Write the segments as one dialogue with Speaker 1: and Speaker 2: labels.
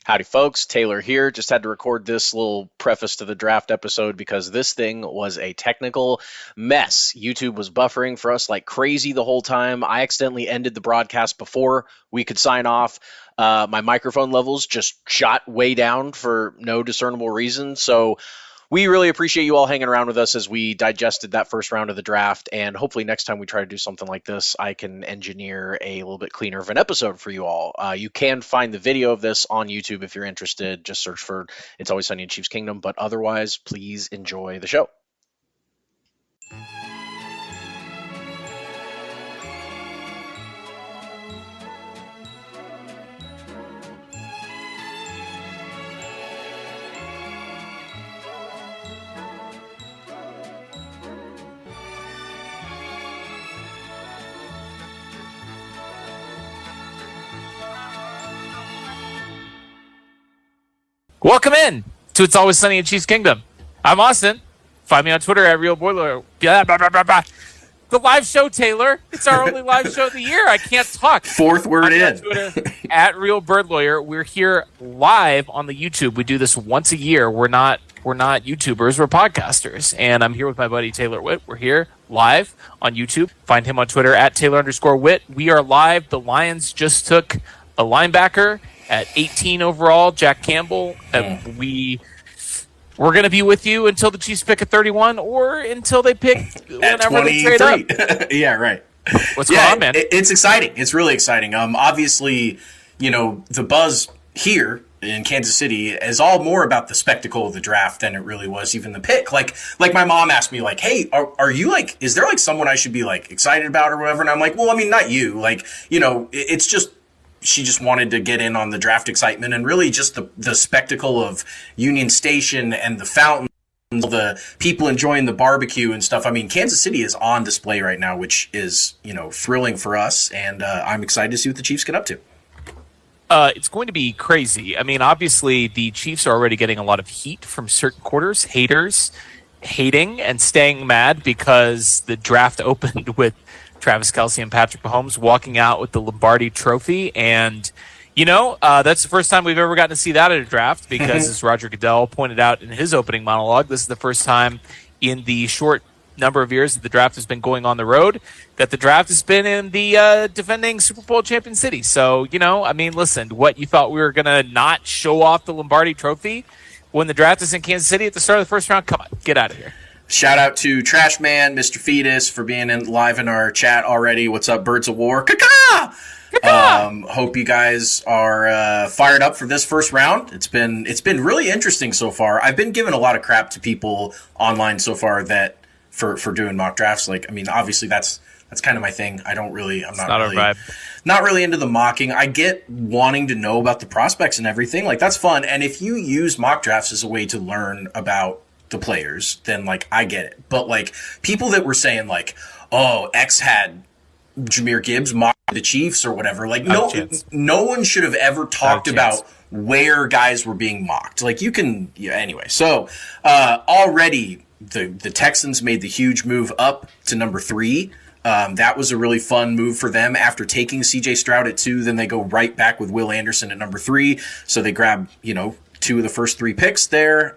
Speaker 1: Howdy, folks. Taylor here. Just had to record this little preface to the draft episode because this thing was a technical mess. YouTube was buffering for us like crazy the whole time. I accidentally ended the broadcast before we could sign off. My microphone levels just shot way down for no discernible reason. So we really appreciate you all hanging around with us as we digested that first round of the draft, and hopefully next time we try to do something like this, I can engineer a little bit cleaner of an episode for you all. You can find the video of this on YouTube if you're interested. Just search for It's Always Sunny in Chiefs Kingdom, but otherwise, please enjoy the show.
Speaker 2: Welcome in to It's Always Sunny in Chiefs Kingdom. I'm Austin. Find me on Twitter at RealBoiler. The live show, Taylor. It's our only live show of the year. I can't talk.
Speaker 3: Fourth word in.
Speaker 2: Twitter, at RealBirdLawyer. We're here live on the YouTube. We do this once a year. We're not YouTubers. We're podcasters. And I'm here with my buddy Taylor Witt. We're here live on YouTube. Find him on Twitter at Taylor_Witt. We are live. The Lions just took a linebacker at 18 overall, Jack Campbell. We're going to be with you until the Chiefs pick at 31 or until they pick whenever they trade up.
Speaker 3: Yeah, right.
Speaker 2: What's going on, man?
Speaker 3: It's exciting. It's really exciting. Obviously, the buzz here in Kansas City is all more about the spectacle of the draft than it really was even the pick. Like my mom asked me, like, hey, are you like, is there like someone I should be like excited about or whatever? And I'm like, well, I mean, not you. Like, it's just, she just wanted to get in on the draft excitement and really just the spectacle of Union Station and the fountain, the people enjoying the barbecue and stuff. I mean, Kansas City is on display right now, which is, thrilling for us. And I'm excited to see what the Chiefs get up to.
Speaker 2: It's going to be crazy. I mean, obviously, the Chiefs are already getting a lot of heat from certain quarters, haters hating and staying mad because the draft opened with Travis Kelce and Patrick Mahomes walking out with the Lombardi Trophy. And, that's the first time we've ever gotten to see that at a draft because, as Roger Goodell pointed out in his opening monologue, this is the first time in the short number of years that the draft has been going on the road that the draft has been in the defending Super Bowl champion city. So, listen, what you thought we were going to not show off the Lombardi Trophy when the draft is in Kansas City at the start of the first round? Come on, get out of here.
Speaker 3: Shout out to Trash Man, Mr. Fetus, for being live in our chat already. What's up, Birds of War? Kaka! Hope you guys are fired up for this first round. It's been really interesting so far. I've been giving a lot of crap to people online so far that for doing mock drafts. Like, I mean, obviously that's kind of my thing. I'm not really into the mocking. I get wanting to know about the prospects and everything. Like, that's fun. And if you use mock drafts as a way to learn about the players, then like I get it. But like people that were saying like, oh, X had Jahmyr Gibbs mock the Chiefs or whatever, like no one should have ever talked about where guys were being mocked. Like you can, anyway. So already the Texans made the huge move up to number 3. That was a really fun move for them after taking CJ Stroud at 2. Then they go right back with Will Anderson at number 3. So they grab 2 of the first 3 picks there.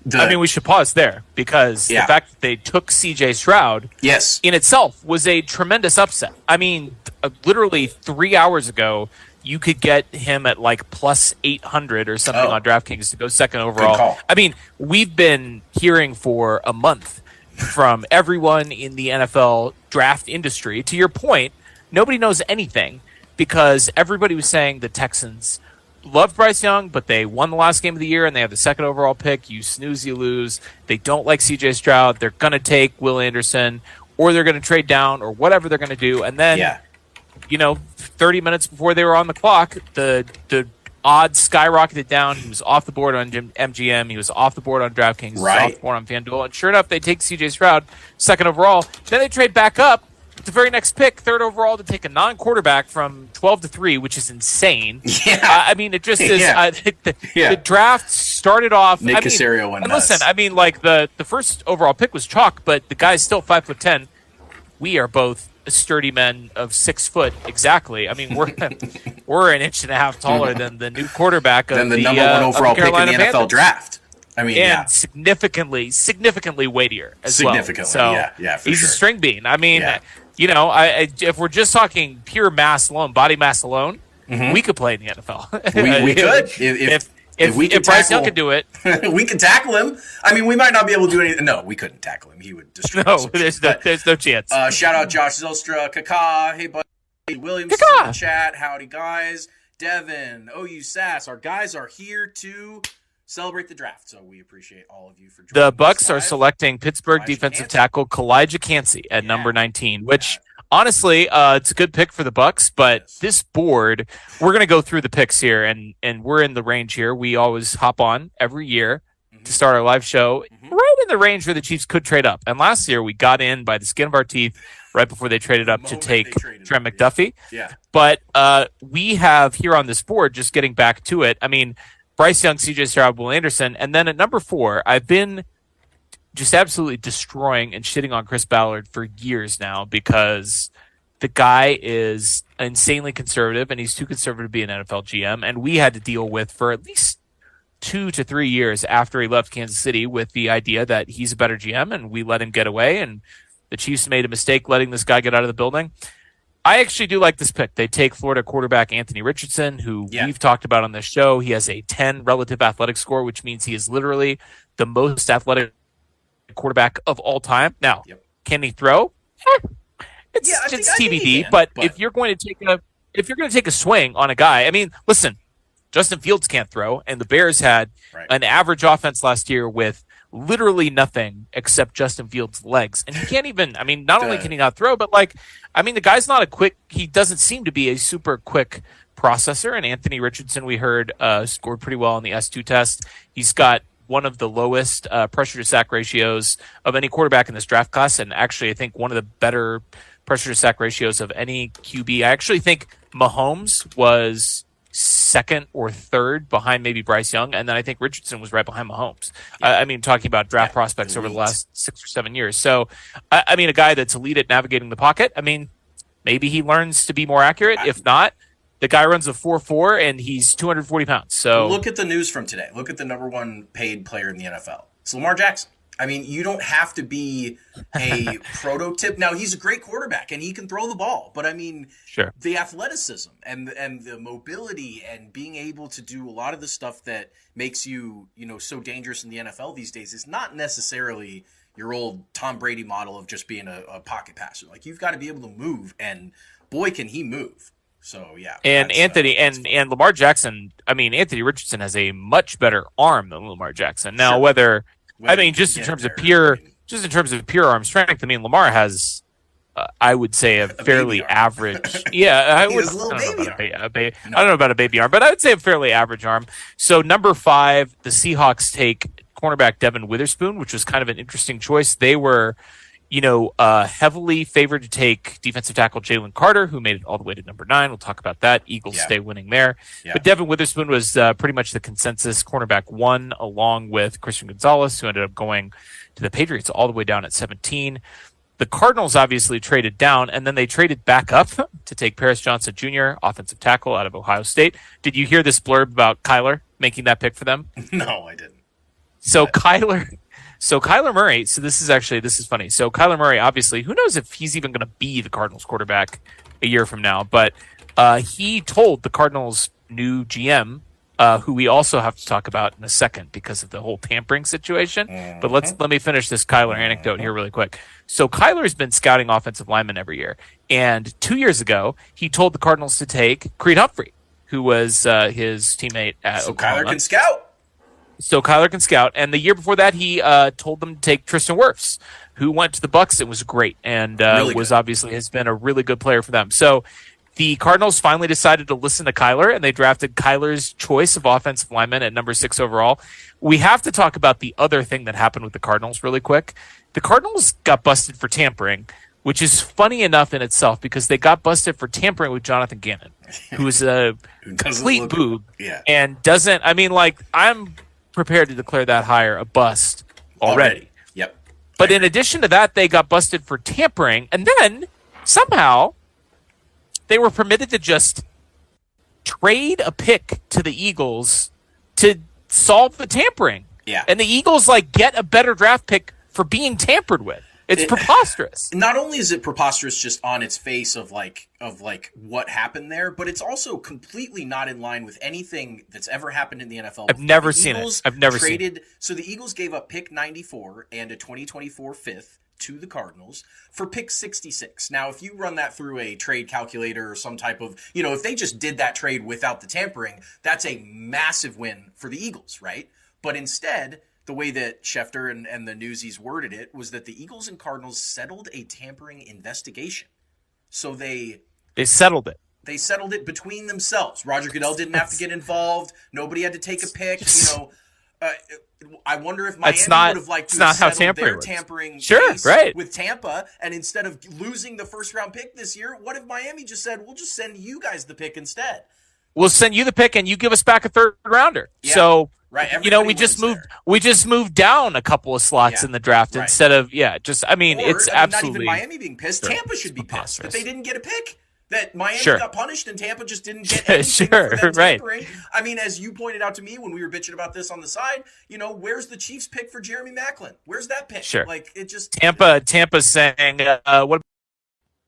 Speaker 2: We should pause there because the fact that they took C.J. Stroud in itself was a tremendous upset. I mean, literally 3 hours ago, you could get him at like plus 800 or something on DraftKings to go second overall. I mean, we've been hearing for a month from everyone in the NFL draft industry. To your point, nobody knows anything because everybody was saying the Texans loved Bryce Young, but they won the last game of the year and they have the second overall pick. You snooze, you lose. They don't like CJ Stroud. They're going to take Will Anderson or they're going to trade down or whatever they're going to do. And then, 30 minutes before they were on the clock, the odds skyrocketed down. He was off the board on MGM. He was off the board on DraftKings. He was off the board on FanDuel. And sure enough, they take CJ Stroud second overall. Then they trade back up the very next pick, third overall, to take a non-quarterback from 12-3, which is insane.
Speaker 3: Yeah.
Speaker 2: It just is. The draft started off.
Speaker 3: Nick Caserio went nuts.
Speaker 2: Listen, the first overall pick was chalk, but the guy's still 5'10". We are both sturdy men of 6 foot exactly. I mean, we're an inch and a half taller than the new quarterback of
Speaker 3: the number one overall pick in the NFL
Speaker 2: Panthers.
Speaker 3: draft. I mean,
Speaker 2: and significantly weightier as well. So he's
Speaker 3: sure.
Speaker 2: a string bean. I mean, if we're just talking pure mass alone, body mass alone, we could play in the NFL.
Speaker 3: We could. If
Speaker 2: Bryce Young could do it,
Speaker 3: we could tackle him. I mean, we might not be able to do anything. No, we couldn't tackle him. He would destroy us.
Speaker 2: There's no chance.
Speaker 3: Shout out Josh Zylstra, Kaka, hey buddy, Williams in the chat. Howdy guys, Devin, OU Sass. Our guys are here to celebrate the draft, so we appreciate all of you for joining.
Speaker 2: The Bucks are selecting Pittsburgh defensive tackle Kalijah Cansey at number 19, which. Honestly, it's a good pick for the Bucks, but this board, we're going to go through the picks here, and we're in the range here. We always hop on every year to start our live show, right in the range where the Chiefs could trade up. And last year, we got in by the skin of our teeth right before they traded up to take Trent McDuffie.
Speaker 3: Yeah.
Speaker 2: But we have here on this board, just getting back to it, I mean, Bryce Young, CJ Stroud, Will Anderson, and then at number 4, I've been just absolutely destroying and shitting on Chris Ballard for years now because the guy is insanely conservative and he's too conservative to be an NFL GM. And we had to deal with for at least 2 to 3 years after he left Kansas City with the idea that he's a better GM and we let him get away. And the Chiefs made a mistake letting this guy get out of the building. I actually do like this pick. They take Florida quarterback Anthony Richardson, who we've talked about on this show. He has a 10 relative athletic score, which means he is literally the most athletic quarterback of all time. Now, can he throw? It's TBD. But if you're going to take a swing on a guy, I mean, listen, Justin Fields can't throw, and the Bears had an average offense last year with literally nothing except Justin Fields' legs, and he can't even. I mean, not only can he not throw, but the guy's not he doesn't seem to be a super quick processor. And Anthony Richardson, we heard, scored pretty well on the S2 test. He's got one of the lowest pressure to sack ratios of any quarterback in this draft class. And actually, I think one of the better pressure to sack ratios of any QB. I actually think Mahomes was second or third behind maybe Bryce Young. And then I think Richardson was right behind Mahomes. I mean, talking about draft prospects over the last 6 or 7 years. So, I mean, a guy that's elite at navigating the pocket. I mean, maybe he learns to be more accurate. If not, the guy runs a 4.4 and he's 240 pounds. So
Speaker 3: look at the news from today. Look at the number 1 paid player in the NFL. It's Lamar Jackson. I mean, you don't have to be a prototype. Now, he's a great quarterback and he can throw the ball. But I mean, the athleticism and the mobility and being able to do a lot of the stuff that makes you, so dangerous in the NFL these days is not necessarily your old Tom Brady model of just being a pocket passer. Like, you've got to be able to move, and boy, can he move. So, yeah.
Speaker 2: And Anthony and Lamar Jackson, I mean, Anthony Richardson has a much better arm than Lamar Jackson. Now, just in terms of pure arm strength, I mean, Lamar has, I would say, a fairly average. I don't know about a baby arm, but I would say a fairly average arm. So, number 5, the Seahawks take cornerback Devin Witherspoon, which was kind of an interesting choice. They were heavily favored to take defensive tackle Jalen Carter, who made it all the way to number 9. We'll talk about that. Eagles stay winning there. Yeah. But Devin Witherspoon was pretty much the consensus cornerback 1, along with Christian Gonzalez, who ended up going to the Patriots all the way down at 17. The Cardinals obviously traded down, and then they traded back up to take Paris Johnson Jr., offensive tackle out of Ohio State. Did you hear this blurb about Kyler making that pick for them?
Speaker 3: No, I didn't.
Speaker 2: So Kyler Murray, this is funny. So Kyler Murray, obviously, who knows if he's even going to be the Cardinals quarterback a year from now, but he told the Cardinals' new GM, who we also have to talk about in a second because of the whole tampering situation. But let me finish this Kyler anecdote here really quick. So Kyler's been scouting offensive linemen every year, and 2 years ago, he told the Cardinals to take Creed Humphrey, who was his teammate at Oklahoma.
Speaker 3: Kyler can scout.
Speaker 2: So Kyler can scout, and the year before that, he told them to take Tristan Wirfs, who went to the Bucks and was great, and has been a really good player for them. So the Cardinals finally decided to listen to Kyler, and they drafted Kyler's choice of offensive lineman at number 6 overall. We have to talk about the other thing that happened with the Cardinals really quick. The Cardinals got busted for tampering, which is funny enough in itself because they got busted for tampering with Jonathan Gannon, who is a complete boob and doesn't. I mean, I'm prepared to declare that hire a bust already.
Speaker 3: Yep.
Speaker 2: But in addition to that, they got busted for tampering, and then somehow they were permitted to just trade a pick to the Eagles to solve the tampering.
Speaker 3: Yeah.
Speaker 2: And the Eagles get a better draft pick for being tampered with. It's preposterous.
Speaker 3: Not only is it preposterous just on its face of what happened there, but it's also completely not in line with anything that's ever happened in the NFL.
Speaker 2: I've never seen it. I've never seen it.
Speaker 3: So the Eagles gave up pick 94 and a 2024 fifth to the Cardinals for pick 66. Now, if you run that through a trade calculator or some type of, if they just did that trade without the tampering, that's a massive win for the Eagles, right? But instead, the way that Schefter and the Newsies worded it was that the Eagles and Cardinals settled a tampering investigation. So they
Speaker 2: settled it.
Speaker 3: They settled it between themselves. Roger Goodell didn't have to get involved. Nobody had to take a pick. I wonder if Miami would have liked to have settled their tampering case with Tampa, and instead of losing the first-round pick this year, what if Miami just said, we'll just send you guys the pick instead?
Speaker 2: We'll send you the pick, and you give us back a third rounder. Yeah. So, we just moved down a couple of slots in the draft instead of, it's absolutely.
Speaker 3: Not even Miami being pissed. Tampa should be pissed that they didn't get a pick. That Miami got punished and Tampa just didn't get anything for them tampering. I mean, as you pointed out to me when we were bitching about this on the side, where's the Chiefs pick for Jeremy Maclin? Where's that pick?
Speaker 2: Sure.
Speaker 3: It just
Speaker 2: Tampa's saying, what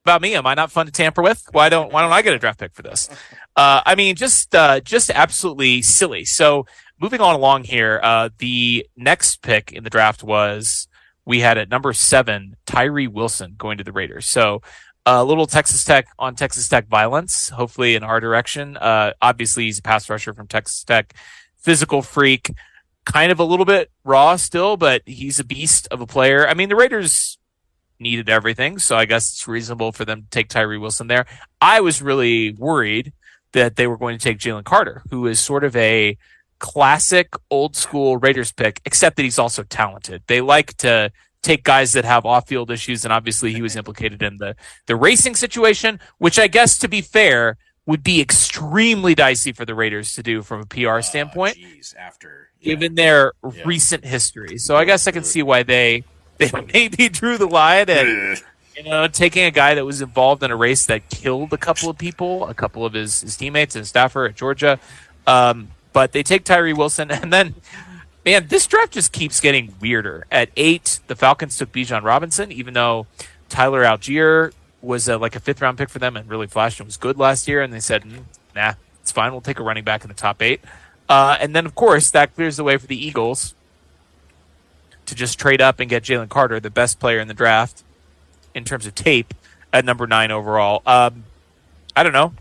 Speaker 2: about me? Am I not fun to tamper with? Why don't I get a draft pick for this? Just absolutely silly. So moving on along here, the next pick in the draft we had at number 7, Tyree Wilson going to the Raiders. So a little Texas Tech violence, hopefully in our direction. Obviously, he's a pass rusher from Texas Tech, physical freak, kind of a little bit raw still, but he's a beast of a player. I mean, the Raiders needed everything, so I guess it's reasonable for them to take Tyree Wilson there. I was really worried that they were going to take Jalen Carter, who is sort of a classic old school Raiders pick, except that he's also talented. They like to take guys that have off-field issues, and obviously he was implicated in the racing situation, which I guess, to be fair, would be extremely dicey for the Raiders to do from a PR standpoint, given their recent history. So I guess I can see why they maybe drew the line and taking a guy that was involved in a race that killed a couple of people, a couple of his teammates and staffer at Georgia. But they take Tyree Wilson, and then, man, this draft just keeps getting weirder. At 8, the Falcons took Bijan Robinson, even though Tyler Algier was a 5th-round pick for them and really flashed and was good last year. And they said, nah, it's fine. We'll take a running back in the top 8. And then, of course, that clears the way for the Eagles to just trade up and get Jalen Carter, the best player in the draft in terms of tape, at number 9 overall. I don't know.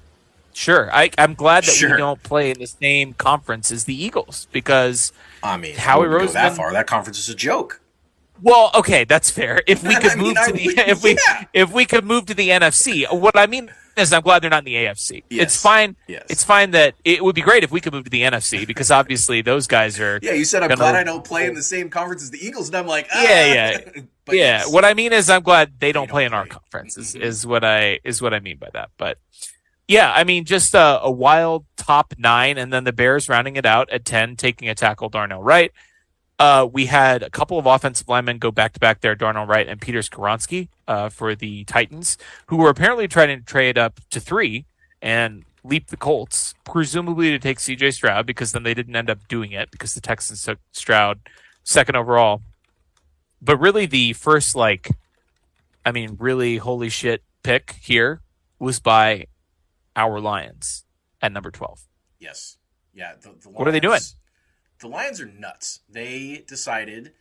Speaker 2: Sure. I'm glad that we don't play in the same conference as the Eagles because
Speaker 3: Howie Roseman, go that far. That conference is a joke.
Speaker 2: Well, okay, that's fair. If we could move if we could move to the NFC, what I mean is I'm glad they're not in the AFC. Yes. It's fine. Yes. It's fine that it would be great if we could move to the NFC because obviously those guys are.
Speaker 3: Yeah, you said I'm glad I don't play in the same conference as the Eagles, and I'm like,
Speaker 2: yeah. But yes. What I mean is I'm glad they don't play in our conference. Is what I mean by that. But yeah, I mean just a wild top 9, and then the Bears rounding it out at 10, taking a tackle, Darnell Wright. We had a couple of offensive linemen go back-to-back there, Darnell Wright and Peter Skoronski for the Titans, who were apparently trying to trade up to 3 and leap the Colts, presumably to take C.J. Stroud, because then they didn't end up doing it because the Texans took Stroud 2nd overall. But really the first, really holy shit pick here was by our Lions at number 12.
Speaker 3: Yes. Yeah. The Lions,
Speaker 2: what are they doing?
Speaker 3: The Lions are nuts. They decided,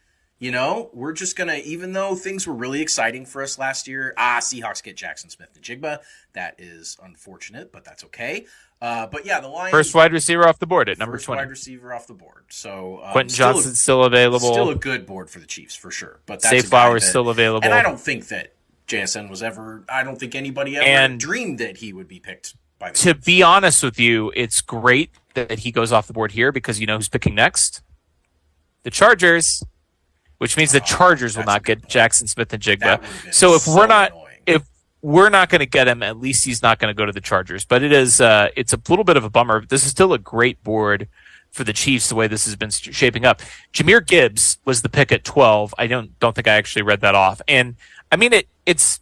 Speaker 3: we're just going to, even though things were really exciting for us last year, Seahawks get Jackson Smith-Njigba. That is unfortunate, but that's okay. But yeah, the Lions.
Speaker 2: First wide receiver off the board at number 20.
Speaker 3: First wide receiver off the board. So
Speaker 2: Quentin Johnson's still available.
Speaker 3: Still a good board for the Chiefs, for sure. But that's
Speaker 2: Safe Flowers still available.
Speaker 3: And I don't think that JSN was ever, I don't think anybody ever dreamed that he would be picked.
Speaker 2: To be honest with you, it's great that he goes off the board here because you know who's picking next? The Chargers, which means the Chargers will not get Jackson Smith-Njigba. So if we're not going to get him, at least he's not going to go to the Chargers. But it's a little bit of a bummer. This is still a great board for the Chiefs the way this has been shaping up. Jahmyr Gibbs was the pick at 12. I don't think I actually read that off. And I mean it's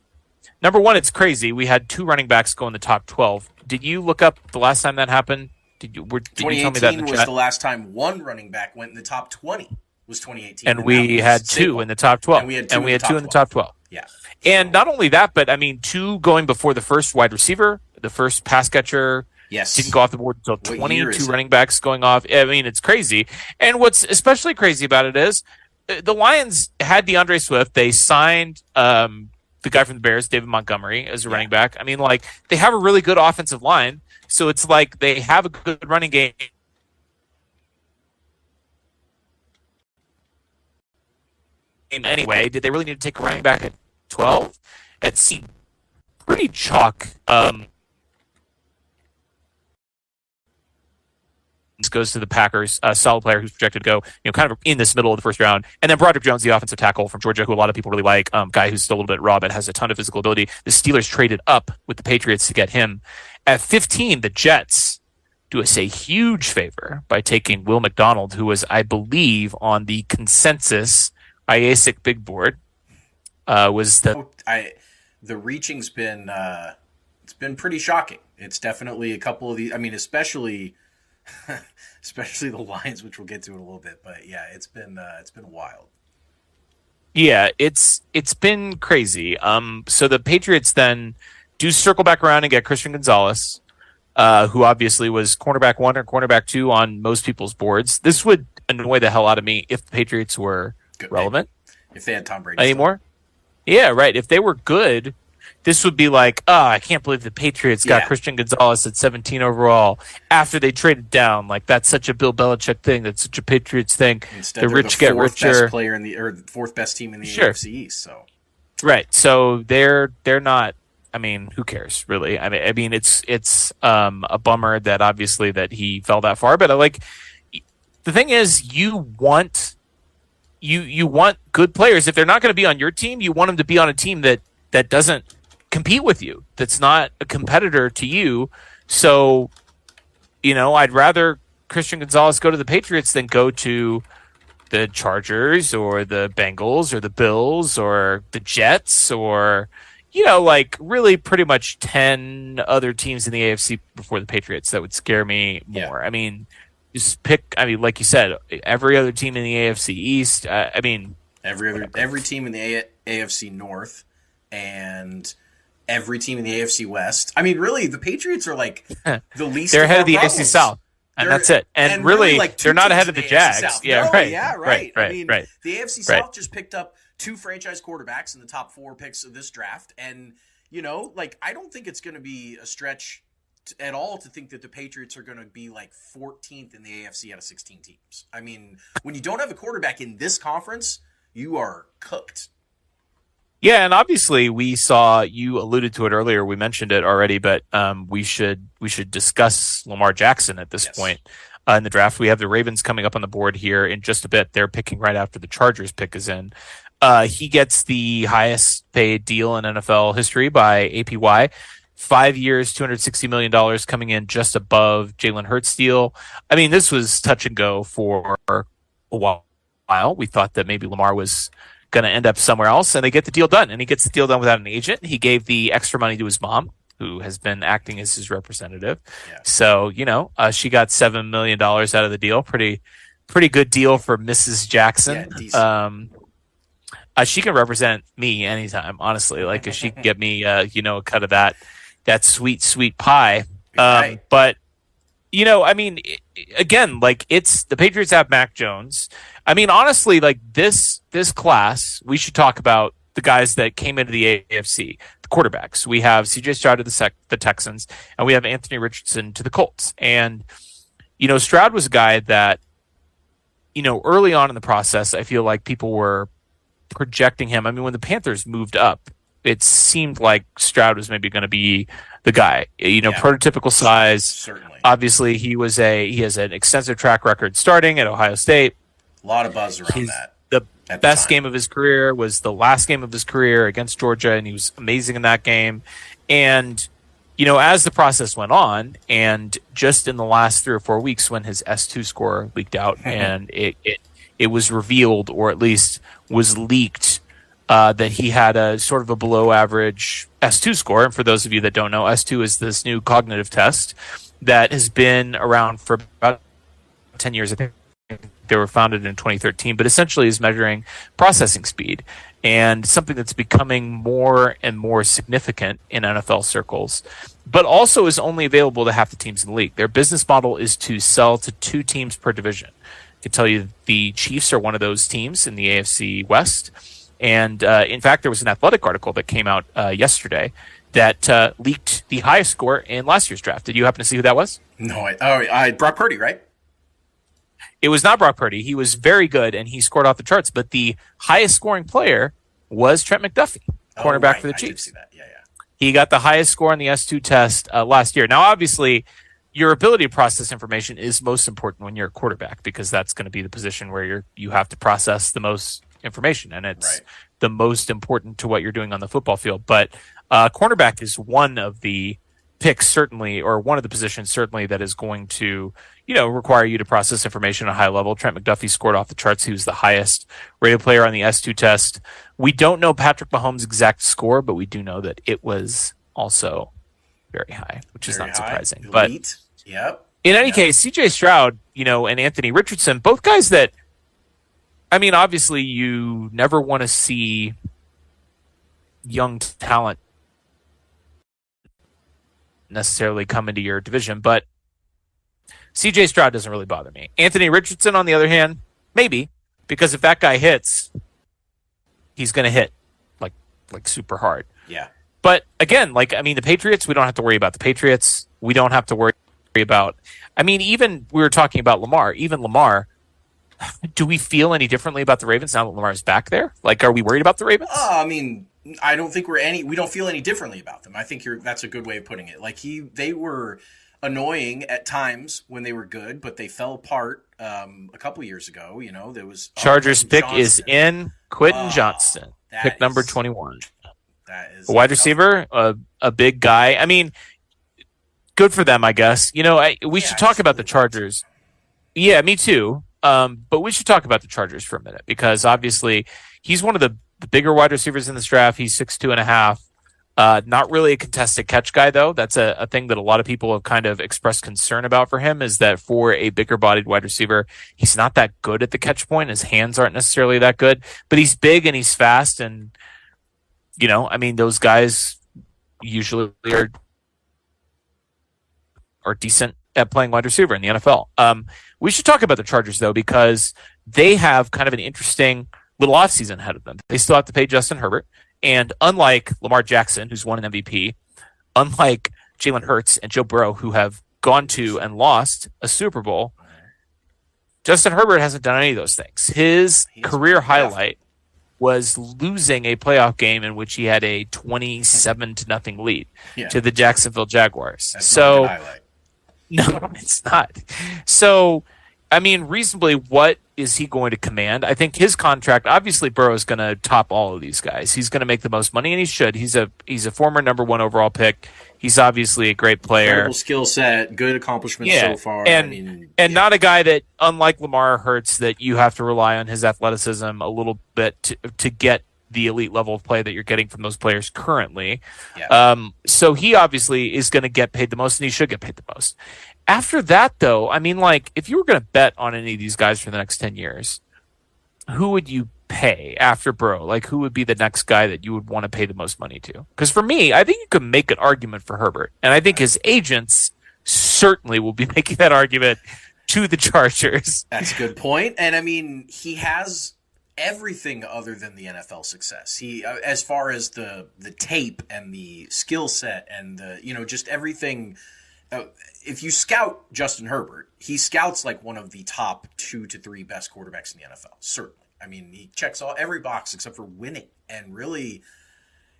Speaker 2: Number one, it's crazy. We had 2 running backs go in the top 12. Did you look up the last time that happened? Did you tell me that in the
Speaker 3: 2018 was
Speaker 2: chat?
Speaker 3: the last time one running back went in the top 20. Was 2018,
Speaker 2: and we had 2 in the top 12.
Speaker 3: And we had 2 in the
Speaker 2: top 12.
Speaker 3: Yeah.
Speaker 2: And not only that, but I mean, 2 going before the first wide receiver, the first pass catcher.
Speaker 3: Yes.
Speaker 2: Didn't go off the board until 22 running backs going off. I mean, it's crazy. And what's especially crazy about it is the Lions had DeAndre Swift. They signed the guy from the Bears, David Montgomery, as a running back. I mean, like, they have a really good offensive line. So it's like they have a good running game. Anyway, did they really need to take a running back at 12? It seemed pretty chalk. Goes to the Packers, a solid player who's projected to go, kind of in this middle of the first round. And then Broderick Jones, the offensive tackle from Georgia, who a lot of people really like, guy who's still a little bit raw, but has a ton of physical ability. The Steelers traded up with the Patriots to get him. At 15, the Jets do us a huge favor by taking Will McDonald, who was, I believe, on the consensus IASIC big board. The
Speaker 3: reaching's been it's been pretty shocking. It's definitely a couple of these. I mean, especially the Lions, which we'll get to in a little bit. But yeah, it's been wild.
Speaker 2: Yeah, it's been crazy. So the Patriots then do circle back around and get Christian Gonzalez, who obviously was cornerback 1 or cornerback 2 on most people's boards. This would annoy the hell out of me if the Patriots were relevant.
Speaker 3: If they had Tom Brady
Speaker 2: anymore. Yeah, right. If they were good, this would be like, I can't believe the Patriots got Christian Gonzalez at 17 overall after they traded down. Like, that's such a Bill Belichick thing. That's such a Patriots thing.
Speaker 3: Instead, the rich get richer. Best player the fourth best team in the AFC East. So
Speaker 2: right. So they're not. I mean, who cares really? I mean, it's a bummer that obviously that he fell that far. But the thing is, you want good players. If they're not going to be on your team, you want them to be on a team that doesn't compete with you, that's not a competitor to you. So, I'd rather Christian Gonzalez go to the Patriots than go to the Chargers or the Bengals or the Bills or the Jets or, really pretty much 10 other teams in the AFC before the Patriots. That would scare me more. I mean, just pick, like you said, every other team in the AFC East.
Speaker 3: Every team in the AFC North and every team in the AFC West. I mean, really, the Patriots are like the least.
Speaker 2: They're ahead of the AFC South, and that's it. And really, like they're not ahead of the Jags.
Speaker 3: Yeah,
Speaker 2: no, right.
Speaker 3: Yeah,
Speaker 2: right.
Speaker 3: I mean, the AFC South just picked up 2 franchise quarterbacks in the top 4 picks of this draft, and I don't think it's going to be a stretch at all to think that the Patriots are going to be like 14th in the AFC out of 16 teams. I mean, when you don't have a quarterback in this conference, you are cooked.
Speaker 2: Yeah, and obviously we saw, you alluded to it earlier, we mentioned it already, but we should discuss Lamar Jackson at this point in the draft. We have the Ravens coming up on the board here in just a bit. They're picking right after the Chargers pick is in. He gets the highest paid deal in NFL history by APY. 5 years, $260 million, coming in just above Jalen Hurts' deal. I mean, this was touch and go for a while. We thought that maybe Lamar was going to end up somewhere else, and they get the deal done. And he gets the deal done without an agent. He gave the extra money to his mom, who has been acting as his representative. Yeah. So, she got $7 million out of the deal. Pretty good deal for Mrs. Jackson. Yeah, she can represent me anytime, honestly. Like, if she can get me, a cut of that sweet, sweet pie.
Speaker 3: Right.
Speaker 2: But, again, like, it's the Patriots have Mac Jones. I mean, honestly, like this class, we should talk about the guys that came into the AFC, the quarterbacks. We have CJ Stroud to the Texans, and we have Anthony Richardson to the Colts. And, Stroud was a guy that, early on in the process, I feel like people were projecting him. I mean, when the Panthers moved up, it seemed like Stroud was maybe going to be the guy, prototypical size.
Speaker 3: Certainly.
Speaker 2: Obviously, he has an extensive track record starting at Ohio State.
Speaker 3: A lot of buzz around that.
Speaker 2: The best game of his career was the last game of his career against Georgia, and he was amazing in that game. And, as the process went on, and just in the last 3 or 4 weeks when his S2 score leaked out and it was revealed, or at least was leaked, that he had a sort of a below average S2 score. And for those of you that don't know, S2 is this new cognitive test that has been around for about 10 years. I think they were founded in 2013, but essentially is measuring processing speed, and something that's becoming more and more significant in NFL circles, but also is only available to half the teams in the league. Their business model is to sell to 2 teams per division. I can tell you the Chiefs are one of those teams in the AFC West. And in fact, there was an Athletic article that came out yesterday that leaked the highest score in last year's draft. Did you happen to see who that was?
Speaker 3: No, Brock Purdy, right?
Speaker 2: It was not Brock Purdy. He was very good, and he scored off the charts. But the highest scoring player was Trent McDuffie, cornerback for the Chiefs.
Speaker 3: I did see that. Yeah.
Speaker 2: He got the highest score on the S2 test last year. Now, obviously, your ability to process information is most important when you're a quarterback, because that's going to be the position where you have to process the most information, and it's the most important to what you're doing on the football field. But cornerback is one of the picks, certainly, or one of the positions certainly that is going to require you to process information at a high level. Trent McDuffie scored off the charts. He was the highest rated player on the S2 test. We don't know Patrick Mahomes' exact score, but we do know that it was also very high, which is not surprising. But in any case, CJ Stroud, and Anthony Richardson, both guys that, I mean, obviously you never want to see young talent necessarily come into your division, but CJ Stroud doesn't really bother me. Anthony Richardson, on the other hand, maybe, because if that guy hits, he's going to hit like super hard.
Speaker 3: Yeah.
Speaker 2: But again, the Patriots, we don't have to worry about the Patriots. We don't have to worry about, even we were talking about Lamar. Even Lamar, do we feel any differently about the Ravens now that Lamar's back there? Are we worried about the Ravens?
Speaker 3: I don't think we don't feel any differently about them. I think that's a good way of putting it. They were annoying at times when they were good, but they fell apart a couple years ago. There was
Speaker 2: Chargers pick Johnson. Is in Quentin Johnston, pick number 21.
Speaker 3: That is
Speaker 2: a wide receiver, a big guy. Good for them, I guess. We should talk about the Chargers. Yeah, me too. But we should talk about the Chargers for a minute, because obviously he's one of the bigger wide receivers in this draft. He's 6'2.5". Not really a contested catch guy, though. That's a thing that a lot of people have kind of expressed concern about for him, is that for a bigger bodied wide receiver, he's not that good at the catch point. His hands aren't necessarily that good, but he's big and he's fast. And, those guys usually are decent at playing wide receiver in the NFL. We should talk about the Chargers, though, because they have kind of an interesting little offseason ahead of them. They still have to pay Justin Herbert. And unlike Lamar Jackson, who's won an MVP, unlike Jalen Hurts and Joe Burrow, who have gone to and lost a Super Bowl, Justin Herbert hasn't done any of those things. His career highlight was losing a playoff game in which he had a 27-0 lead to the Jacksonville Jaguars.
Speaker 3: That's not a good highlight.
Speaker 2: No, it's not. So, reasonably, what is he going to command? I think his contract, obviously Burrow is going to top all of these guys. He's going to make the most money, and he should. He's a former number 1 overall pick. He's obviously a great player.
Speaker 3: Incredible skill set, good accomplishments so far.
Speaker 2: And not a guy that, unlike Lamar Hurts, that you have to rely on his athleticism a little bit to get the elite level of play that you're getting from those players currently.
Speaker 3: Yeah.
Speaker 2: So he obviously is going to get paid the most, and he should get paid the most. After that, though, if you were going to bet on any of these guys for the next 10 years, who would you pay after Burrow? Who would be the next guy that you would want to pay the most money to? Because for me, I think you could make an argument for Herbert, and I think his agents certainly will be making that argument to the Chargers.
Speaker 3: That's a good point. And, he has everything other than the NFL success. He, as far as the tape and the skill set and the, just everything. If you scout Justin Herbert, he scouts like one of the top 2 to 3 best quarterbacks in the NFL. Certainly. He checks every box except for winning. And really,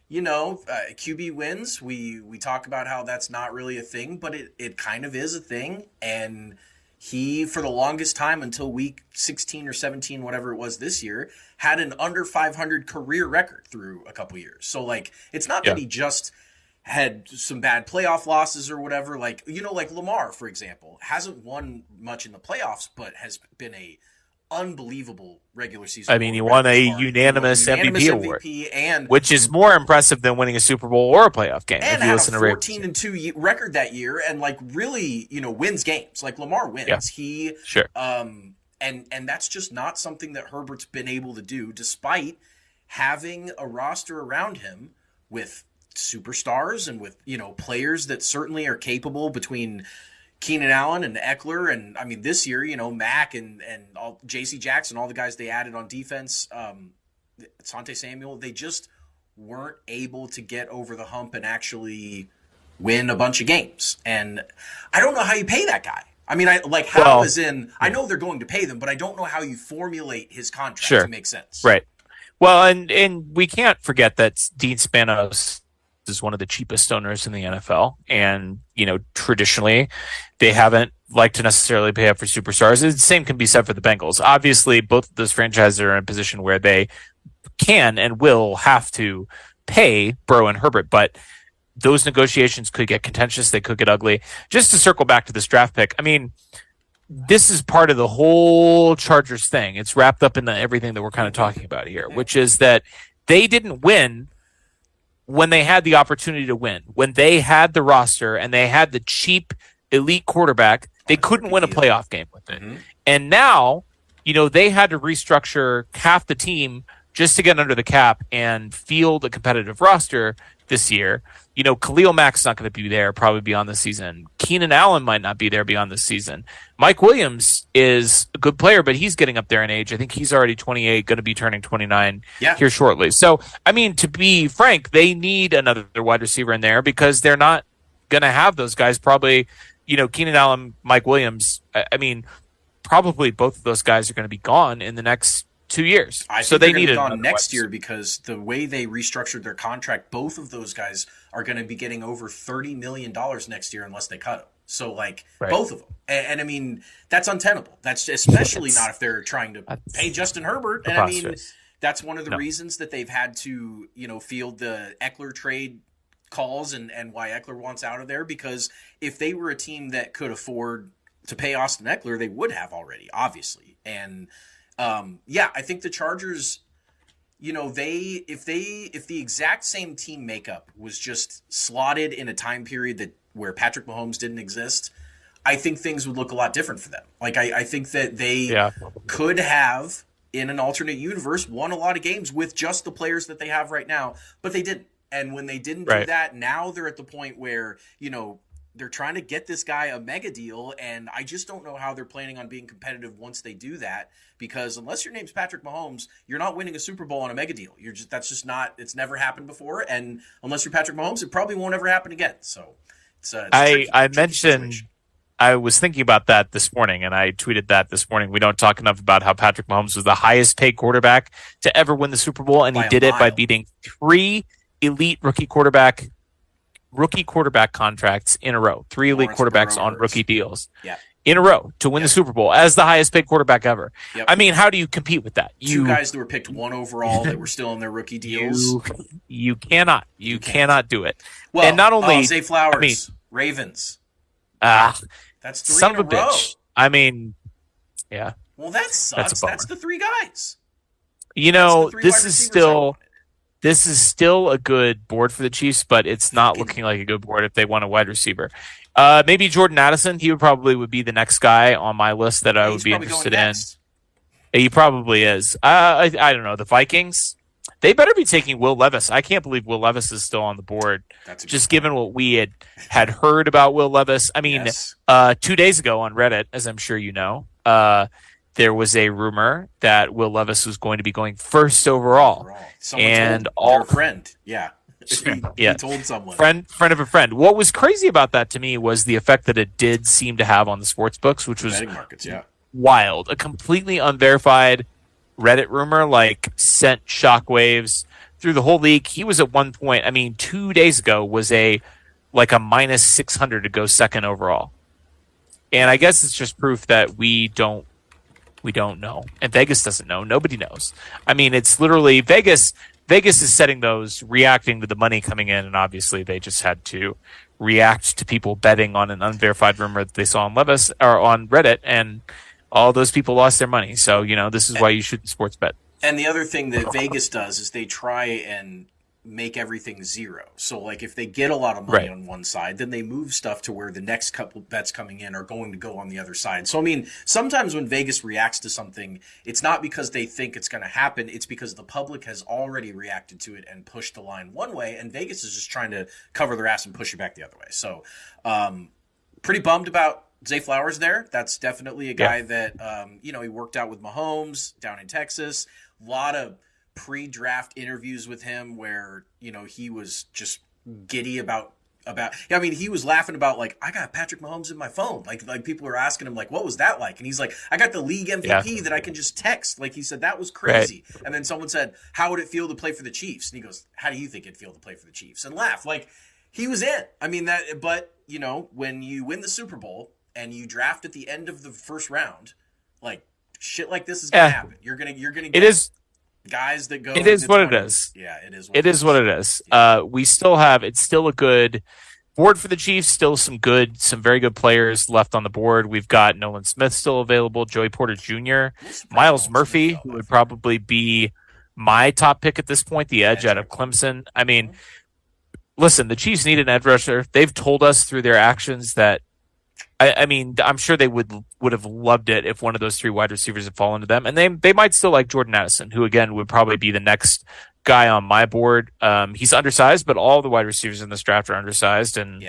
Speaker 3: QB wins. We talk about how that's not really a thing, but it kind of is a thing. And he, for the longest time until week 16 or 17, whatever it was this year, had an under 500 career record through a couple years. So, it's not that he just had some bad playoff losses or whatever. Like Lamar, for example, hasn't won much in the playoffs, but has been a unbelievable regular season.
Speaker 2: I mean, he won a unanimous MVP award, and which is more impressive than winning a Super Bowl or a playoff game.
Speaker 3: And had a 14-2 record that year, and like really, wins games. Like Lamar wins.
Speaker 2: Yeah.
Speaker 3: He
Speaker 2: sure.
Speaker 3: And that's just not something that Herbert's been able to do, despite having a roster around him with superstars and with players that certainly are capable between Keenan Allen and Eckler, and I mean this year, Mack and all J.C. Jackson, all the guys they added on defense, Asante Samuel, they just weren't able to get over the hump and actually win a bunch of games. And I don't know how you pay that guy. I mean, I know they're going to pay them, but I don't know how you formulate his contract to make sense.
Speaker 2: Right. Well, and we can't forget that Dean Spanos is one of the cheapest owners in the NFL. And, traditionally, they haven't liked to necessarily pay up for superstars. The same can be said for the Bengals. Obviously, both of those franchises are in a position where they can and will have to pay Burrow and Herbert. But those negotiations could get contentious. They could get ugly. Just to circle back to this draft pick, I mean, this is part of the whole Chargers thing. It's wrapped up in everything that we're kind of talking about here, which is that they didn't win when they had the opportunity to win. When they had the roster and they had the cheap elite quarterback, they couldn't win a playoff game with it. Mm-hmm. And now, they had to restructure half the team just to get under the cap and field a competitive roster this year. Khalil Mack's not going to be there probably beyond the season. Keenan Allen might not be there beyond the season. Mike Williams is a good player, but he's getting up there in age. I think he's already 28, going to be turning 29 here shortly. So, I mean, to be frank, they need another wide receiver in there because they're not going to have those guys probably, Keenan Allen, Mike Williams. I mean, probably both of those guys are going to be gone in the next 2 years.
Speaker 3: I think they need it on next year because the way they restructured their contract, both of those guys are going to be getting over $30 million next year unless they cut them. So, both of them. And I mean, that's untenable. That's especially not if they're trying to pay Justin Herbert. And I mean, that's one of the reasons that they've had to, field the Eckler trade calls and why Eckler wants out of there. Because if they were a team that could afford to pay Austin Eckler, they would have already, obviously. And I think the Chargers, if the exact same team makeup was just slotted in a time period where Patrick Mahomes didn't exist, I think things would look a lot different for them. I think that they could have, in an alternate universe, won a lot of games with just the players that they have right now, but they didn't. And when they didn't do that, now they're at the point where, they're trying to get this guy a mega deal, and I just don't know how they're planning on being competitive once they do that, because unless your name's Patrick Mahomes, you're not winning a Super Bowl on a mega deal. That's just not, it's never happened before, and unless you're Patrick Mahomes, it probably won't ever happen again. So it's
Speaker 2: I mentioned situation. I was thinking about that this morning, and I tweeted that this morning. We don't talk enough about how Patrick Mahomes was the highest paid quarterback to ever win the Super Bowl, and he did it by beating 3 elite rookie quarterback contracts in a row. 3 elite quarterbacks on rookie deals in a row to win the Super Bowl as the highest paid quarterback ever. Yep. I mean, how do you compete with that?
Speaker 3: 2 guys that were picked 1 overall that were still in their rookie deals.
Speaker 2: You cannot do it.
Speaker 3: Well,
Speaker 2: and not only
Speaker 3: Zay Flowers, Ravens.
Speaker 2: That's
Speaker 3: 3
Speaker 2: son
Speaker 3: in a
Speaker 2: of a
Speaker 3: row.
Speaker 2: bitch. I mean, yeah.
Speaker 3: Well, that sucks. That's the 3 guys.
Speaker 2: This is still a good board for the Chiefs, but it's not looking like a good board if they want a wide receiver. Maybe Jordan Addison. He would be the next guy on my list that I would be interested in. He probably is. I don't know. The Vikings, they better be taking Will Levis. I can't believe Will Levis is still on the board. Just given what we had heard about Will Levis. I mean, 2 days ago on Reddit, as I'm sure you know, there was a rumor that Will Levis was going to be going first overall.
Speaker 3: Someone told your friend. Yeah. He told someone.
Speaker 2: Friend of a friend. What was crazy about that to me was the effect that it did seem to have on the sports books, which was
Speaker 3: betting markets,
Speaker 2: wild. A completely unverified Reddit rumor sent shockwaves through the whole league. He was at one point, 2 days ago was a minus 600 to go second overall. And I guess it's just proof that we don't know. And Vegas doesn't know. Nobody knows. It's literally Vegas is setting those, reacting to the money coming in, and obviously they just had to react to people betting on an unverified rumor that they saw on Levis or on Reddit. And all those people lost their money. So, this is why you shouldn't sports bet.
Speaker 3: And the other thing that Vegas does is they try and make everything zero. So, like, if they get a lot of money on one side, then they move stuff to where the next couple bets coming in are going to go on the other side. So, I mean, sometimes when Vegas reacts to something, it's not because they think it's going to happen. It's because the public has already reacted to it and pushed the line one way, and Vegas is just trying to cover their ass and push it back the other way. So, pretty bummed about Zay Flowers there. That's definitely a guy that, he worked out with Mahomes down in Texas. A lot of pre-draft interviews with him where, he was just giddy about he was laughing about, like, I got Patrick Mahomes in my phone. Like people were asking him, like, what was that like? And he's like, I got the league MVP that I can just text. Like, he said, that was crazy. Right. And then someone said, how would it feel to play for the Chiefs? And he goes, how do you think it'd feel to play for the Chiefs? And laugh. Like, he was in. I mean, but when you win the Super Bowl and you draft at the end of the first round, like, shit like this is going to happen. You're going to get guys that go.
Speaker 2: It is what it is.
Speaker 3: Yeah, it is.
Speaker 2: It is what it is. We still have. It's still a good board for the Chiefs. Still some very good players left on the board. We've got Nolan Smith still available, Joey Porter Jr., Miles Murphy, who would probably be my top pick at this point, the edge out of Clemson. I mean, listen, the Chiefs need an edge rusher. They've told us through their actions that. I mean, I'm sure they would have loved it if one of those three wide receivers had fallen to them, and they might still like Jordan Addison, who again would probably be the next guy on my board. He's undersized, but all the wide receivers in this draft are undersized, and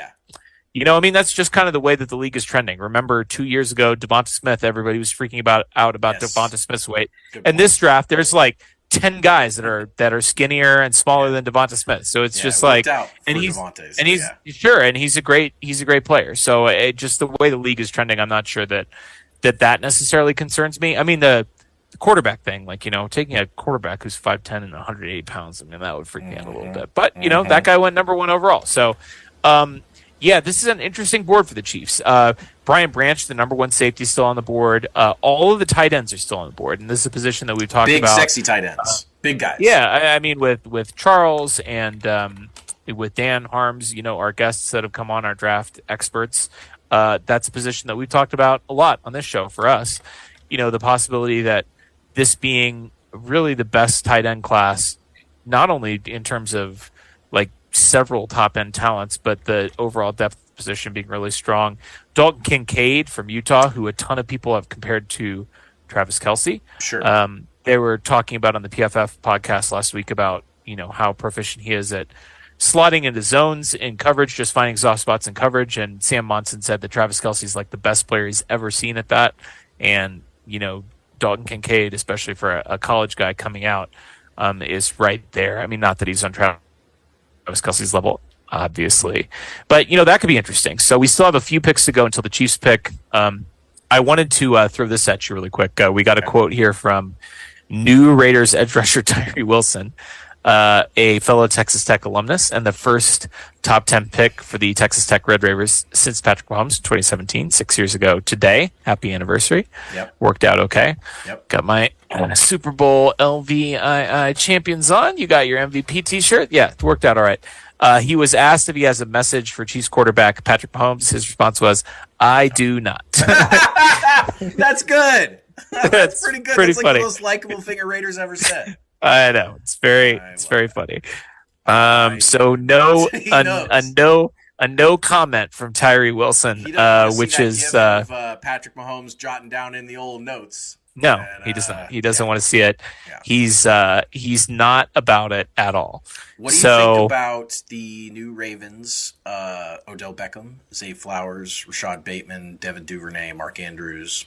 Speaker 2: that's just kind of the way that the league is trending. Remember, 2 years ago, Devonta Smith, everybody was freaking out about Devonta Smith's weight. And this draft, there's like 10 guys that are skinnier and smaller than Devonta Smith. So it's just like, and he's a great player. So just the way the league is trending, I'm not sure that necessarily concerns me. I mean, the quarterback thing, like, taking a quarterback who's 5'10" and 180 pounds, I mean, that would freak me out a little bit. But, that guy went number 1 overall. So, this is an interesting board for the Chiefs. Brian Branch, the number 1 safety, is still on the board. All of the tight ends are still on the board, and this is a position that we've talked about.
Speaker 3: Big, sexy tight ends. Big guys.
Speaker 2: Yeah, I mean, with Charles and with Dan Harms, our guests that have come on, our draft experts, that's a position that we've talked about a lot on this show for us. The possibility that this being really the best tight end class, not only in terms of, like, several top-end talents, but the overall depth position being really strong. Dalton Kincaid from Utah, who a ton of people have compared to Travis Kelce.
Speaker 3: Sure.
Speaker 2: They were talking about on the PFF podcast last week about, how proficient he is at slotting into zones in coverage, just finding soft spots in coverage. And Sam Monson said that Travis Kelce is like the best player he's ever seen at that. And, Dalton Kincaid, especially for a college guy coming out, is right there. I mean, not that he's on Travis Kelce's level, obviously, but that could be interesting. So we still have a few picks to go until the Chiefs pick. I wanted to throw this at you really quick. We got a quote here from new Raiders edge rusher Tyree Wilson, a fellow Texas Tech alumnus and the first top 10 pick for the Texas Tech Red Raiders since Patrick Mahomes 2017, 6 years ago today. Happy anniversary.
Speaker 3: Yep.
Speaker 2: Worked out okay.
Speaker 3: Yep.
Speaker 2: Got my Super Bowl LVII champions on. You got your MVP t-shirt. Yeah, it worked out all right. He was asked if he has a message for Chiefs quarterback Patrick Mahomes. His response was, I do not.
Speaker 3: That's good. That's pretty good.
Speaker 2: Pretty
Speaker 3: That's like
Speaker 2: funny.
Speaker 3: The most likable thing a Raiders ever said.
Speaker 2: I know. It's very funny. So a no comment from Tyree Wilson, which is
Speaker 3: Patrick Mahomes jotting down in the old notes.
Speaker 2: No, and, he does not. He doesn't want to see it. Yeah. He's not about it at all.
Speaker 3: What do you think about the new Ravens? Odell Beckham, Zay Flowers, Rashad Bateman, Devin Duvernay, Mark Andrews.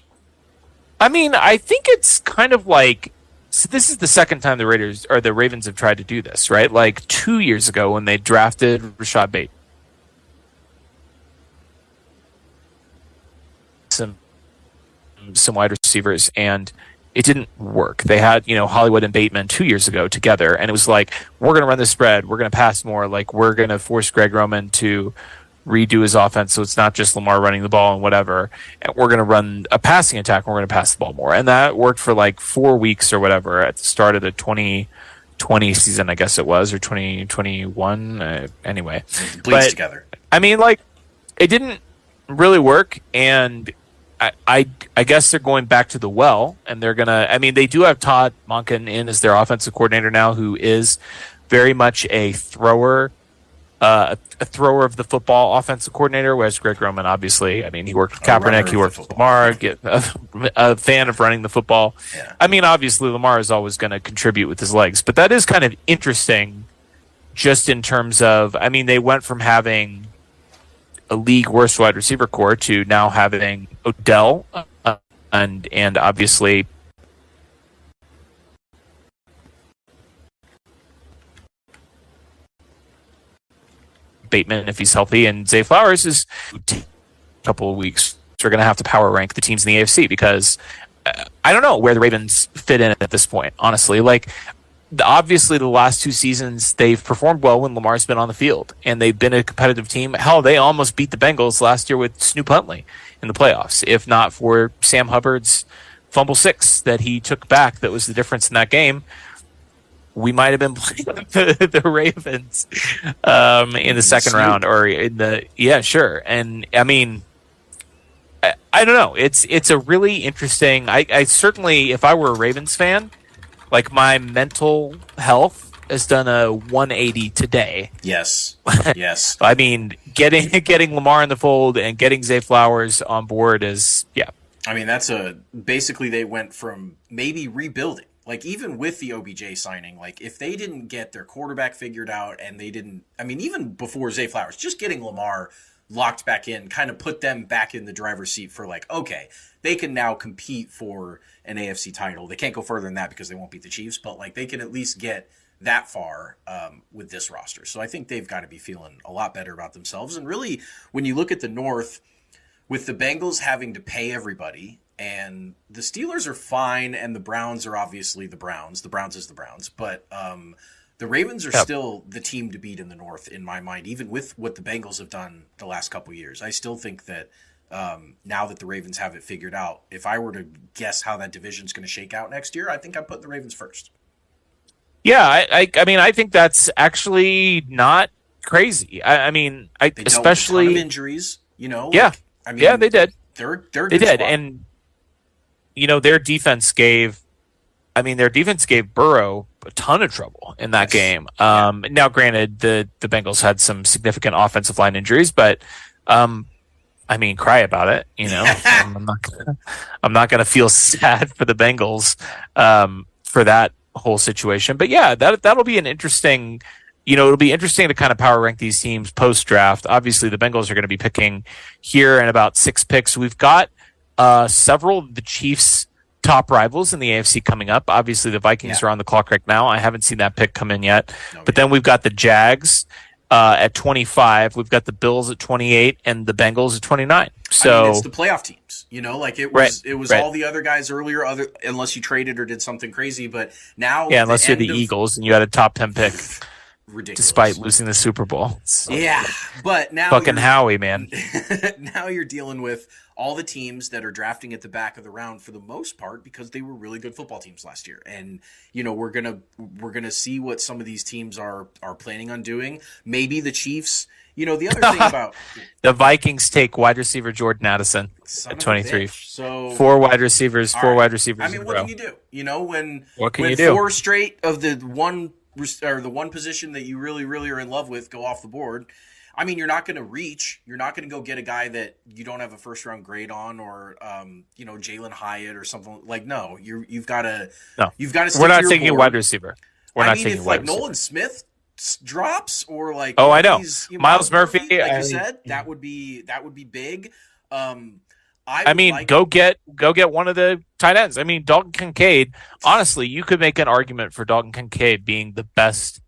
Speaker 2: I mean, I think it's kind of like, so this is the second time the Ravens have tried to do this, right? Like 2 years ago when they drafted Rashad Bateman. Some wide receivers, and it didn't work. They had, Hollywood and Bateman 2 years ago together, and it was like, we're going to run the spread, we're going to pass more, like we're going to force Greg Roman to redo his offense so it's not just Lamar running the ball and whatever, and we're going to run a passing attack and we're going to pass the ball more. And that worked for like 4 weeks or whatever at the start of the 2020 season, I guess it was, or 2021, anyway.
Speaker 3: Bleeds together.
Speaker 2: I mean, like, it didn't really work, and I guess they're going back to the well, and they're gonna. I mean, they do have Todd Monken in as their offensive coordinator now, who is very much a thrower of the football offensive coordinator, whereas Greg Roman, obviously, I mean, he worked with Kaepernick, he worked with Lamar, a fan of running the football. Yeah. I mean, obviously, Lamar is always going to contribute with his legs, but that is kind of interesting just in terms of, I mean, they went from having a league worst wide receiver core to now having Odell and obviously Bateman if he's healthy, and Zay Flowers is a couple of weeks. We're going to have to power rank the teams in the AFC because I don't know where the Ravens fit in at this point, honestly. Like, obviously, the last 2 seasons, they've performed well when Lamar's been on the field, and they've been a competitive team. Hell, they almost beat the Bengals last year with Snoop Huntley in the playoffs, if not for Sam Hubbard's fumble 6 that he took back. That was the difference in that game. We might have been playing the Ravens in the second round, or in the sure. And I mean, I don't know. It's a really interesting. I certainly, if I were a Ravens fan, like, my mental health has done a 180 today.
Speaker 3: Yes. Yes.
Speaker 2: I mean, getting Lamar in the fold and getting Zay Flowers on board is, yeah.
Speaker 3: I mean, basically they went from maybe rebuilding. Like, even with the OBJ signing, like, if they didn't get their quarterback figured out and they didn't, I mean, even before Zay Flowers, just getting Lamar locked back in kind of put them back in the driver's seat for, like, okay, they can now compete for an AFC title. They can't go further than that because they won't beat the Chiefs, but, like, they can at least get that far with this roster. So I think they've got to be feeling a lot better about themselves. And really, when you look at the North, with the Bengals having to pay everybody, and the Steelers are fine, and the Browns are obviously the Browns. The Browns is the Browns. But the Ravens are still the team to beat in the North, in my mind, even with what the Bengals have done the last couple of years. I still think that now that the Ravens have it figured out, if I were to guess how that division is going to shake out next year, I think I'd put the Ravens first.
Speaker 2: Yeah, I mean, I think that's actually not crazy. I mean, especially
Speaker 3: dealt with a ton of injuries, you know.
Speaker 2: Yeah,
Speaker 3: like, I mean,
Speaker 2: yeah, they did.
Speaker 3: They
Speaker 2: did,
Speaker 3: squad.
Speaker 2: And you know, their defense gave Burrow a ton of trouble in that game. Now, granted, the Bengals had some significant offensive line injuries, but I mean, cry about it. You know, I'm not gonna feel sad for the Bengals for that whole situation. But yeah, that'll be an interesting. You know, it'll be interesting to kind of power rank these teams post draft. Obviously, the Bengals are going to be picking here in about 6 picks. We've got several of the Chiefs' top rivals in the AFC coming up. Obviously, the Vikings are on the clock right now. I haven't seen that pick come in yet. But then we've got the Jags at 25. We've got the Bills at 28 and the Bengals at 29. So
Speaker 3: I mean, it's the playoff teams, you know, like it was all the other guys earlier, unless you traded or did something crazy. But now,
Speaker 2: unless you're the Eagles and you had a top 10 pick.
Speaker 3: Ridiculous.
Speaker 2: Despite losing the Super Bowl.
Speaker 3: But now
Speaker 2: fucking Howie, man.
Speaker 3: Now you're dealing with all the teams that are drafting at the back of the round for the most part because they were really good football teams last year. And you know, we're gonna see what some of these teams are planning on doing. Maybe the Chiefs. You know, the other thing about
Speaker 2: the Vikings take wide receiver Jordan Addison at 23.
Speaker 3: So
Speaker 2: 4 wide receivers. I
Speaker 3: mean, what can you do? You know, when 4 straight of the one position that you really, really are in love with go off the board, I mean, you're not going to reach. You're not going to go get a guy that you don't have a first round grade on, or you know, Jalen Hyatt or something. Like, no, you've got to.
Speaker 2: No,
Speaker 3: you've got to.
Speaker 2: We're not taking a wide receiver.
Speaker 3: If like Nolan Smith drops, or like
Speaker 2: I know Miles Murphy,
Speaker 3: like you said, that would be big.
Speaker 2: Go get one of the tight ends. I mean, Dalton Kincaid, honestly, you could make an argument for Dalton Kincaid being the best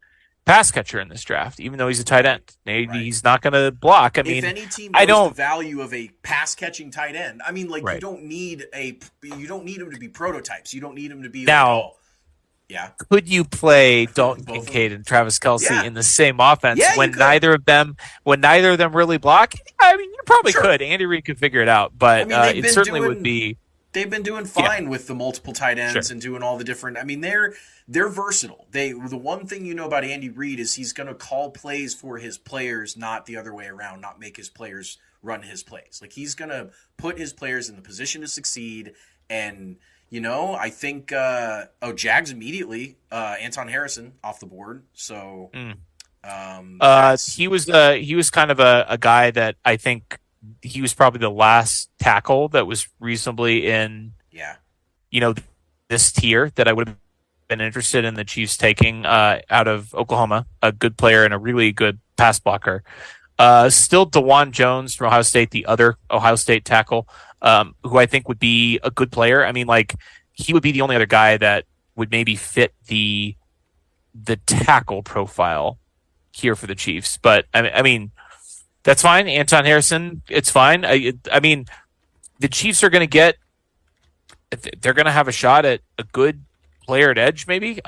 Speaker 2: pass catcher in this draft, even though he's a tight end. He's not going to block. I mean,
Speaker 3: if any team knows the value of a pass catching tight end, I mean, like, you don't need him to be prototypes. You don't need him to be
Speaker 2: now. Could you play Dalton Kincaid and Travis Kelce in the same offense when neither of them really block? I mean, you probably could. Andy Reid could figure it out, but it certainly would be.
Speaker 3: They've been doing fine with the multiple tight ends and doing all the different. I mean, they're versatile. The one thing you know about Andy Reid is he's going to call plays for his players, not the other way around. Not make his players run his plays. Like, he's going to put his players in the position to succeed. And, you know, I think, Jags immediately, Anton Harrison off the board. So,
Speaker 2: he was kind of a guy that I think he was probably the last tackle that was reasonably in, you know, this tier that I would have been interested in the Chiefs taking out of Oklahoma, a good player and a really good pass blocker. Still DeJuan Jones from Ohio State, the other Ohio State tackle, who I think would be a good player. I mean, like, he would be the only other guy that would maybe fit the tackle profile here for the Chiefs. But I mean, that's fine. Anton Harrison, it's fine. I mean, the Chiefs are going to they're going to have a shot at a good player at edge, maybe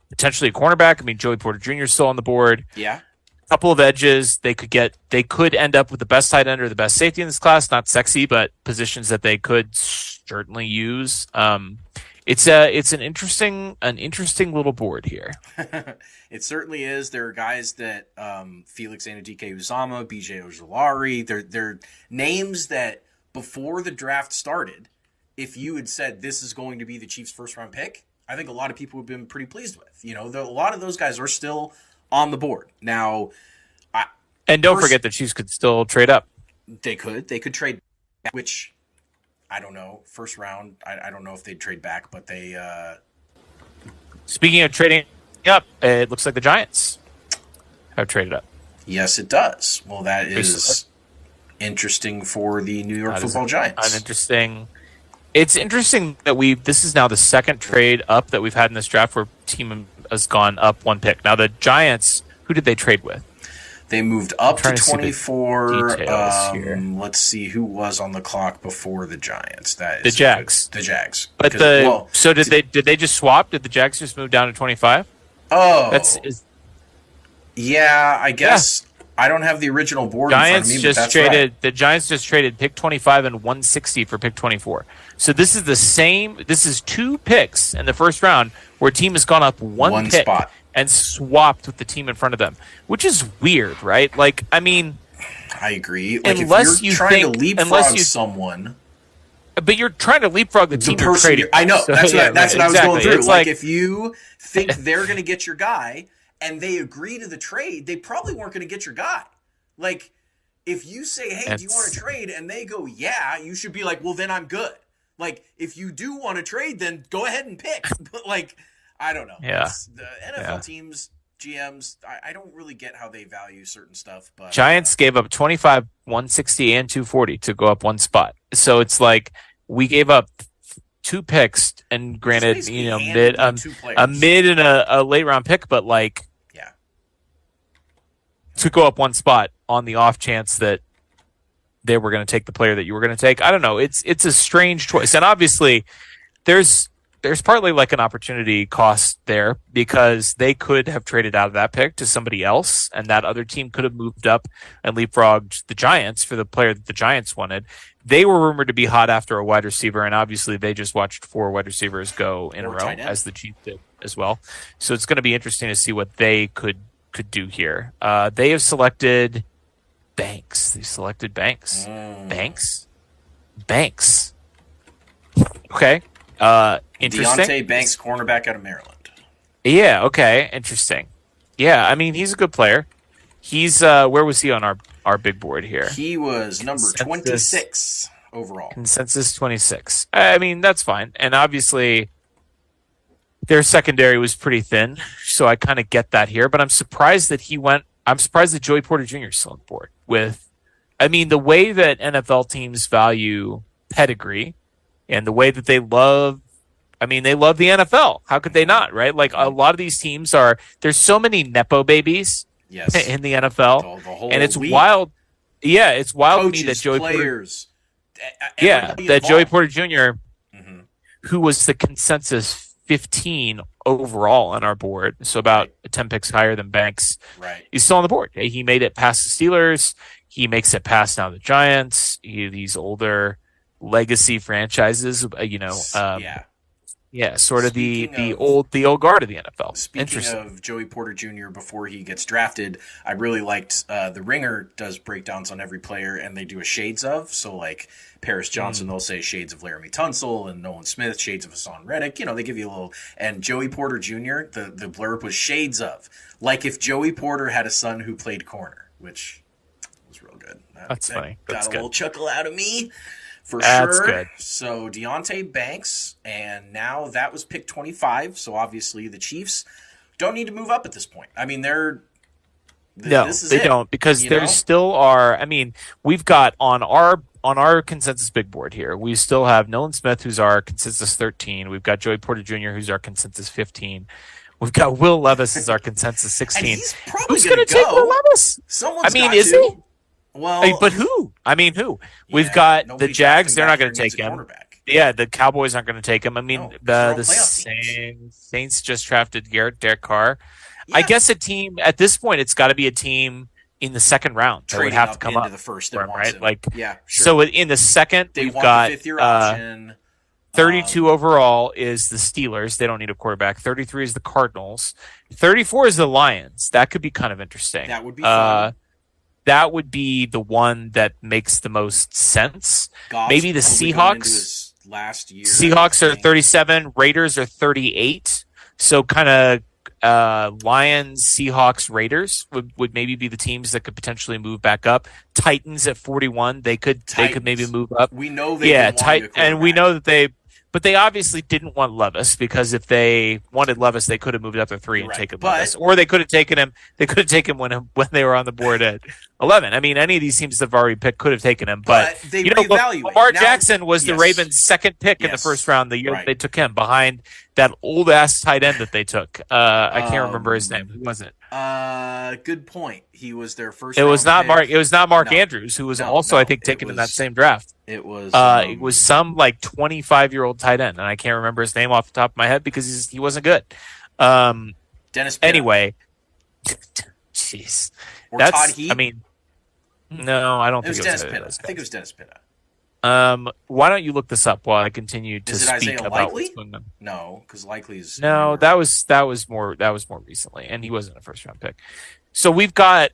Speaker 2: potentially a cornerback. I mean, Joey Porter Jr. is still on the board.
Speaker 3: Yeah.
Speaker 2: Couple of edges they could end up with the best tight end or the best safety in this class. Not sexy, but positions that they could certainly use. It's an interesting little board here.
Speaker 3: It certainly is. There are guys that Felix Anudike-Uzomah, BJ Ojulari, they're names that before the draft started, if you had said this is going to be the Chiefs' first round pick, I think a lot of people would have been pretty pleased with. You know, a lot of those guys are still on the board. Now,
Speaker 2: and don't forget the Chiefs could still trade up.
Speaker 3: They could trade, which I don't know. First round, I don't know if they'd trade back, but they.
Speaker 2: Speaking of trading up, it looks like the Giants have traded up.
Speaker 3: Yes, it does. Well, that is interesting for the New York Football Giants.
Speaker 2: It's interesting that this is now the second trade up that we've had in this draft where a team has gone up one pick. Now the Giants, who did they trade with?
Speaker 3: They moved up to 24. Let's see who was on the clock before the Giants. That is
Speaker 2: the Jags.
Speaker 3: The Jags.
Speaker 2: But did they just swap? Did the Jags just move down to 25?
Speaker 3: Oh, yeah. I guess I don't have the original board.
Speaker 2: Giants
Speaker 3: in front of me,
Speaker 2: just traded. Right. The Giants just traded pick 25 and 160 for pick 24. So this is the same. This is two picks in the first round where a team has gone up one pick
Speaker 3: spot
Speaker 2: and swapped with the team in front of them, which is weird, right? Like, I mean,
Speaker 3: I agree. Like,
Speaker 2: unless
Speaker 3: if you're
Speaker 2: you
Speaker 3: trying to leapfrog someone,
Speaker 2: but you're trying to leapfrog the team
Speaker 3: you're trading. I know.
Speaker 2: So,
Speaker 3: that's what I was going through.
Speaker 2: It's
Speaker 3: like if you think they're going to get your guy and they agree to the trade, they probably weren't going to get your guy. Like, if you say, hey, do you want to trade? And they go, yeah, you should be like, well, then I'm good. Like, if you do want to trade, then go ahead and pick. But, like, I don't know.
Speaker 2: Yeah.
Speaker 3: The NFL teams, GMs, I don't really get how they value certain stuff. But
Speaker 2: Giants gave up 25, 160, and 240 to go up one spot. So it's like we gave up two picks, and granted, you know, a mid and a late round pick, but like, to go up one spot on the off chance that they were going to take the player that you were going to take. I don't know. It's a strange choice. And obviously there's partly like an opportunity cost there because they could have traded out of that pick to somebody else and that other team could have moved up and leapfrogged the Giants for the player that the Giants wanted. They were rumored to be hot after a wide receiver, and obviously they just watched 4 wide receivers go in a row, as the Chiefs did as well. So it's going to be interesting to see what they could do here. They have selected Banks. They selected Banks. Banks. Okay. Interesting.
Speaker 3: Deontay Banks, cornerback out of Maryland.
Speaker 2: Yeah. Okay. Interesting. Yeah. I mean, he's a good player. He's where was he on our big board here?
Speaker 3: He was number 26 overall.
Speaker 2: Consensus 26. I mean, that's fine. And obviously their secondary was pretty thin, so I kind of get that here. But I'm surprised that Joey Porter Jr. is still on board I mean, the way that NFL teams value pedigree and the way that they love the NFL. How could they not, right? Like, a lot of these teams there's so many Nepo babies in the NFL. And it's
Speaker 3: league.
Speaker 2: Wild. Yeah, it's wild
Speaker 3: Coaches,
Speaker 2: to me that Joey
Speaker 3: players,
Speaker 2: Joey Porter Jr., who was the consensus 15 overall on our board, so about 10 picks higher than Banks.
Speaker 3: Right.
Speaker 2: He's still on the board. He made it past the Steelers. He makes it past now the Giants. These older legacy franchises, Yeah, sort of the old guard of the NFL.
Speaker 3: Speaking of Joey Porter Jr. before he gets drafted, I really liked the Ringer does breakdowns on every player, and they do a shades of. So like Paris Johnson, they'll say shades of Laramie Tunsil, and Nolan Smith shades of Hassan Reddick. You know, they give you a little. And Joey Porter Jr. The blurb was shades of, like if Joey Porter had a son who played corner, which was real good.
Speaker 2: That's funny. That's
Speaker 3: got a
Speaker 2: good.
Speaker 3: little chuckle out of me. For
Speaker 2: That's
Speaker 3: sure.
Speaker 2: Good.
Speaker 3: So Deonte Banks, and now that was pick 25. So obviously the Chiefs don't need to move up at this point. I mean,
Speaker 2: they don't, because there still are. I mean, we've got on our consensus big board here, we still have Nolan Smith, who's our consensus 13. We've got Joey Porter Jr., who's our consensus 15. We've got Will Levis as our consensus 16.
Speaker 3: And he's probably
Speaker 2: who's going to take Will Levis? Is he?
Speaker 3: Well,
Speaker 2: but who? I mean, who? We've got the Jags. They're not going to take him. Yeah, the Cowboys aren't going to take him. I mean, the Saints just drafted Derek Carr. Yeah. I guess a team at this point, it's got to be a team in the second round that would have to come up
Speaker 3: the first,
Speaker 2: right? Like,
Speaker 3: yeah. Sure.
Speaker 2: So in the second, we've got 32 overall is the Steelers. They don't need a quarterback. 33 is the Cardinals. 34 is the Lions. That could be kind of interesting.
Speaker 3: That would be fun.
Speaker 2: That would be the one that makes the most sense.
Speaker 3: Goff's
Speaker 2: maybe the Seahawks.
Speaker 3: Last year,
Speaker 2: Seahawks are 37. Raiders are 38. So kind of Lions, Seahawks, Raiders would maybe be the teams that could potentially move back up. Titans at 41. They could maybe move up.
Speaker 3: We know they
Speaker 2: and we know that but they obviously didn't want Levis, because if they wanted Levis, they could have moved up to 3 and taken Levis, or they could have taken him. They could have taken him when they were on the board at 11. I mean, any of these teams that have already picked could have taken him, but
Speaker 3: they
Speaker 2: Lamar Jackson was the Ravens' second pick in the first round the year they took him, behind that old ass tight end that they took. I can't remember his name. Who was it?
Speaker 3: Good point. He was their first.
Speaker 2: It was not Mark. It was not Mark Andrews, who was also I think taken in that same draft.
Speaker 3: It was.
Speaker 2: It was some like 25-year-old tight end, and I can't remember his name off the top of my head because he wasn't good.
Speaker 3: Dennis Pitta.
Speaker 2: Anyway, jeez,
Speaker 3: that's. Todd Heap?
Speaker 2: I mean, no, I don't think it was
Speaker 3: Dennis Pitta. I think it was Dennis Pitta.
Speaker 2: Why don't you look this up while I continue to speak
Speaker 3: Isaiah
Speaker 2: about
Speaker 3: Likely?
Speaker 2: what's going on?
Speaker 3: No, because Likely's
Speaker 2: that was more recently, and he wasn't a first round pick. So we've got,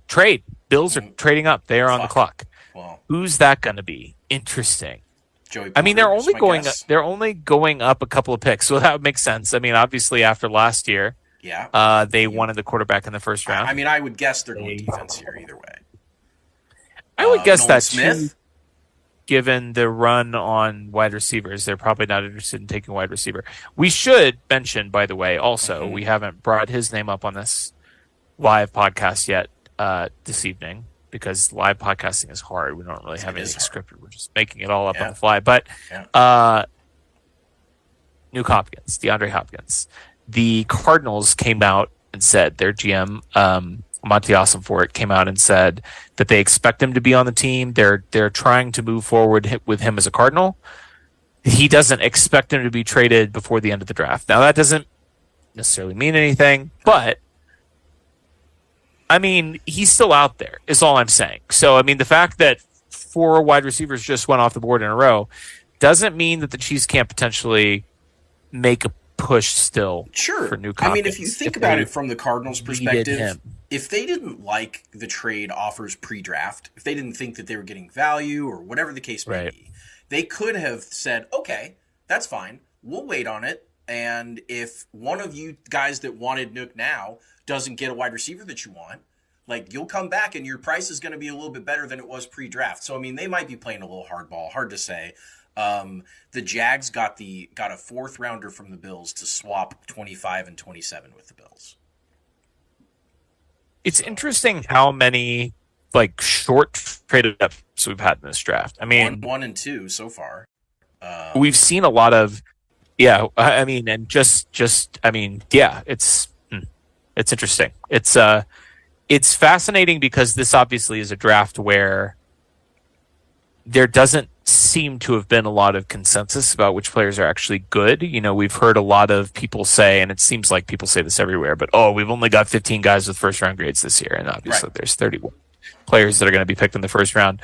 Speaker 2: trade. Bills are trading up. They are on the clock.
Speaker 3: Well,
Speaker 2: who's that going to be? Interesting.
Speaker 3: Joey Porter,
Speaker 2: they're only going up a couple of picks, so that would make sense. I mean, obviously after last year, they wanted the quarterback in the first round.
Speaker 3: I mean, I would guess they're going defense here either way.
Speaker 2: I would guess
Speaker 3: Nolan
Speaker 2: that
Speaker 3: Smith.
Speaker 2: too, given the run on wide receivers, they're probably not interested in taking wide receiver. We should mention, by the way, also we haven't brought his name up on this live podcast yet this evening, because live podcasting is hard. We don't really have anything scripted. We're just making it all up on the fly. But Nuke Hopkins, DeAndre Hopkins, the Cardinals came out and said, their GM, Monty Ossenfort, came out and said that they expect him to be on the team. They're trying to move forward with him as a Cardinal. He doesn't expect him to be traded before the end of the draft. Now, that doesn't necessarily mean anything, but I mean, he's still out there, is all I'm saying. So, I mean, the fact that 4 wide receivers just went off the board in a row doesn't mean that the Chiefs can't potentially make a push still for Nuke Hopkins.
Speaker 3: I mean, if you think about it from the Cardinals' perspective, if they didn't like the trade offers pre-draft, if they didn't think that they were getting value or whatever the case may be, they could have said, okay, that's fine. We'll wait on it. And if one of you guys that wanted Nuke now doesn't get a wide receiver that you want, like, you'll come back and your price is going to be a little bit better than it was pre-draft. So, I mean, they might be playing a little hardball. Hard to say. The Jags got a 4th rounder from the Bills to swap 25 and 27 with the Bills.
Speaker 2: It's interesting how many short traded ups we've had in this draft. I mean,
Speaker 3: 1 and 2 so far.
Speaker 2: We've seen a lot of, I mean, and it's interesting. It's fascinating because this obviously is a draft where there doesn't seem to have been a lot of consensus about which players are actually good. You know, we've heard a lot of people say, and it seems like people say this everywhere, but we've only got 15 guys with first round grades this year, and obviously there's 31 players that are going to be picked in the first round.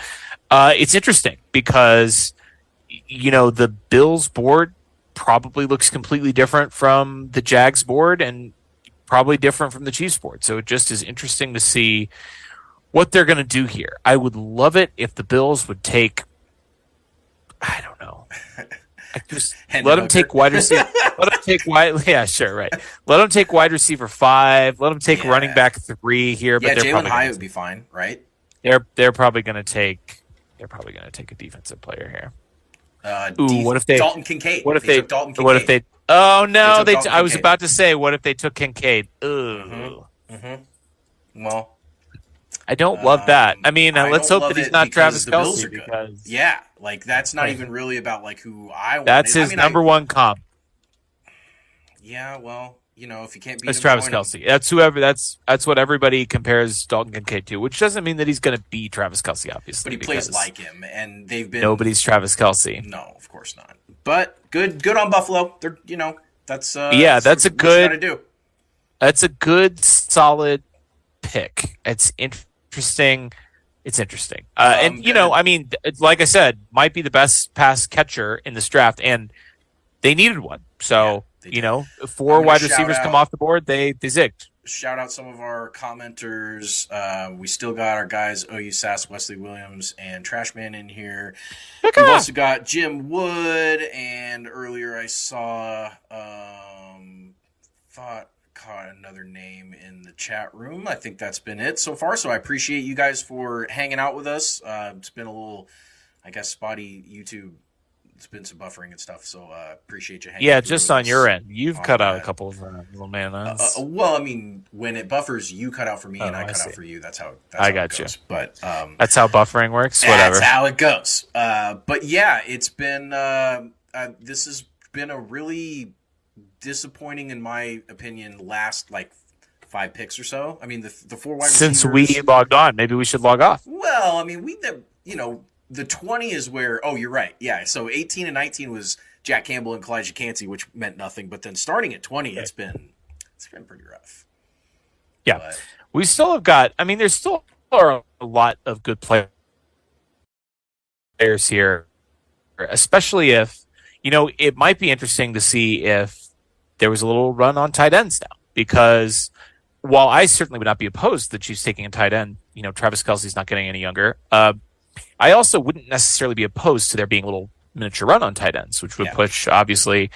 Speaker 2: It's interesting because, the Bills board probably looks completely different from the Jags board and probably different from the Chiefs board. So it just is interesting to see what they're going to do here. I would love it if the Bills would take, I don't know. Just let them take wide receiver. Let them take wide. Yeah, sure, right. Let them take wide receiver 5. Let them take running back 3 here.
Speaker 3: But
Speaker 2: they're
Speaker 3: Jalen Hyatt would be fine, right?
Speaker 2: They're probably going to take. They're probably going to take a defensive player here. What if they
Speaker 3: Dalton Kincaid?
Speaker 2: What if
Speaker 3: they took Dalton Kincaid?
Speaker 2: What if they? Oh no! I was about to say, what if they took Kincaid? Ooh.
Speaker 3: Mm-hmm. Well,
Speaker 2: I don't love that. I mean, let's hope that he's not Travis Kelce because
Speaker 3: like that's not even really about like who I want.
Speaker 2: That's his number one comp.
Speaker 3: Yeah, well, if you can't beat
Speaker 2: it's Travis Kelce. That's what everybody compares Dalton Kincaid to, which doesn't mean that he's going to be Travis Kelce, obviously.
Speaker 3: But he plays like him, and they've been
Speaker 2: nobody's Travis Kelce.
Speaker 3: No, of course not. But good on Buffalo. They're that's
Speaker 2: that's a good.
Speaker 3: Do.
Speaker 2: That's a good solid pick. It's interesting. It's interesting. And I mean, like I said, might be the best pass catcher in this draft, and they needed one. So. 4 wide receivers come off the board. They zigged.
Speaker 3: Shout out some of our commenters. We still got our guys OU Sass, Wesley Williams, and Trashman in here. We've also got Jim Wood, and earlier I saw caught another name in the chat room. I think that's been it so far. So I appreciate you guys for hanging out with us. It's been a little, I guess, spotty YouTube. It's been some buffering and stuff, so appreciate you hanging out.
Speaker 2: Yeah, just on your end. You've cut out a couple of little man.
Speaker 3: Well, I mean, when it buffers, you cut out for me and I cut out for you. That's how
Speaker 2: I got you.
Speaker 3: But
Speaker 2: that's how buffering works. Whatever.
Speaker 3: That's how it goes. But yeah, it's been this has been a really disappointing, in my opinion, last like 5 picks or so. I mean, the 4 wide receivers.
Speaker 2: Since we logged on, maybe we should log off.
Speaker 3: Well, I mean, the 20 is where, you're right. Yeah, so 18 and 19 was Jack Campbell and Kalijah Cansey, which meant nothing. But then starting at 20, it's been pretty rough.
Speaker 2: Yeah. But we still have got, I mean, there's still are a lot of good players here, especially if, it might be interesting to see if there was a little run on tight ends now. Because while I certainly would not be opposed to the Chiefs taking a tight end, Travis Kelce's not getting any younger. I also wouldn't necessarily be opposed to there being a little miniature run on tight ends, which would push, obviously,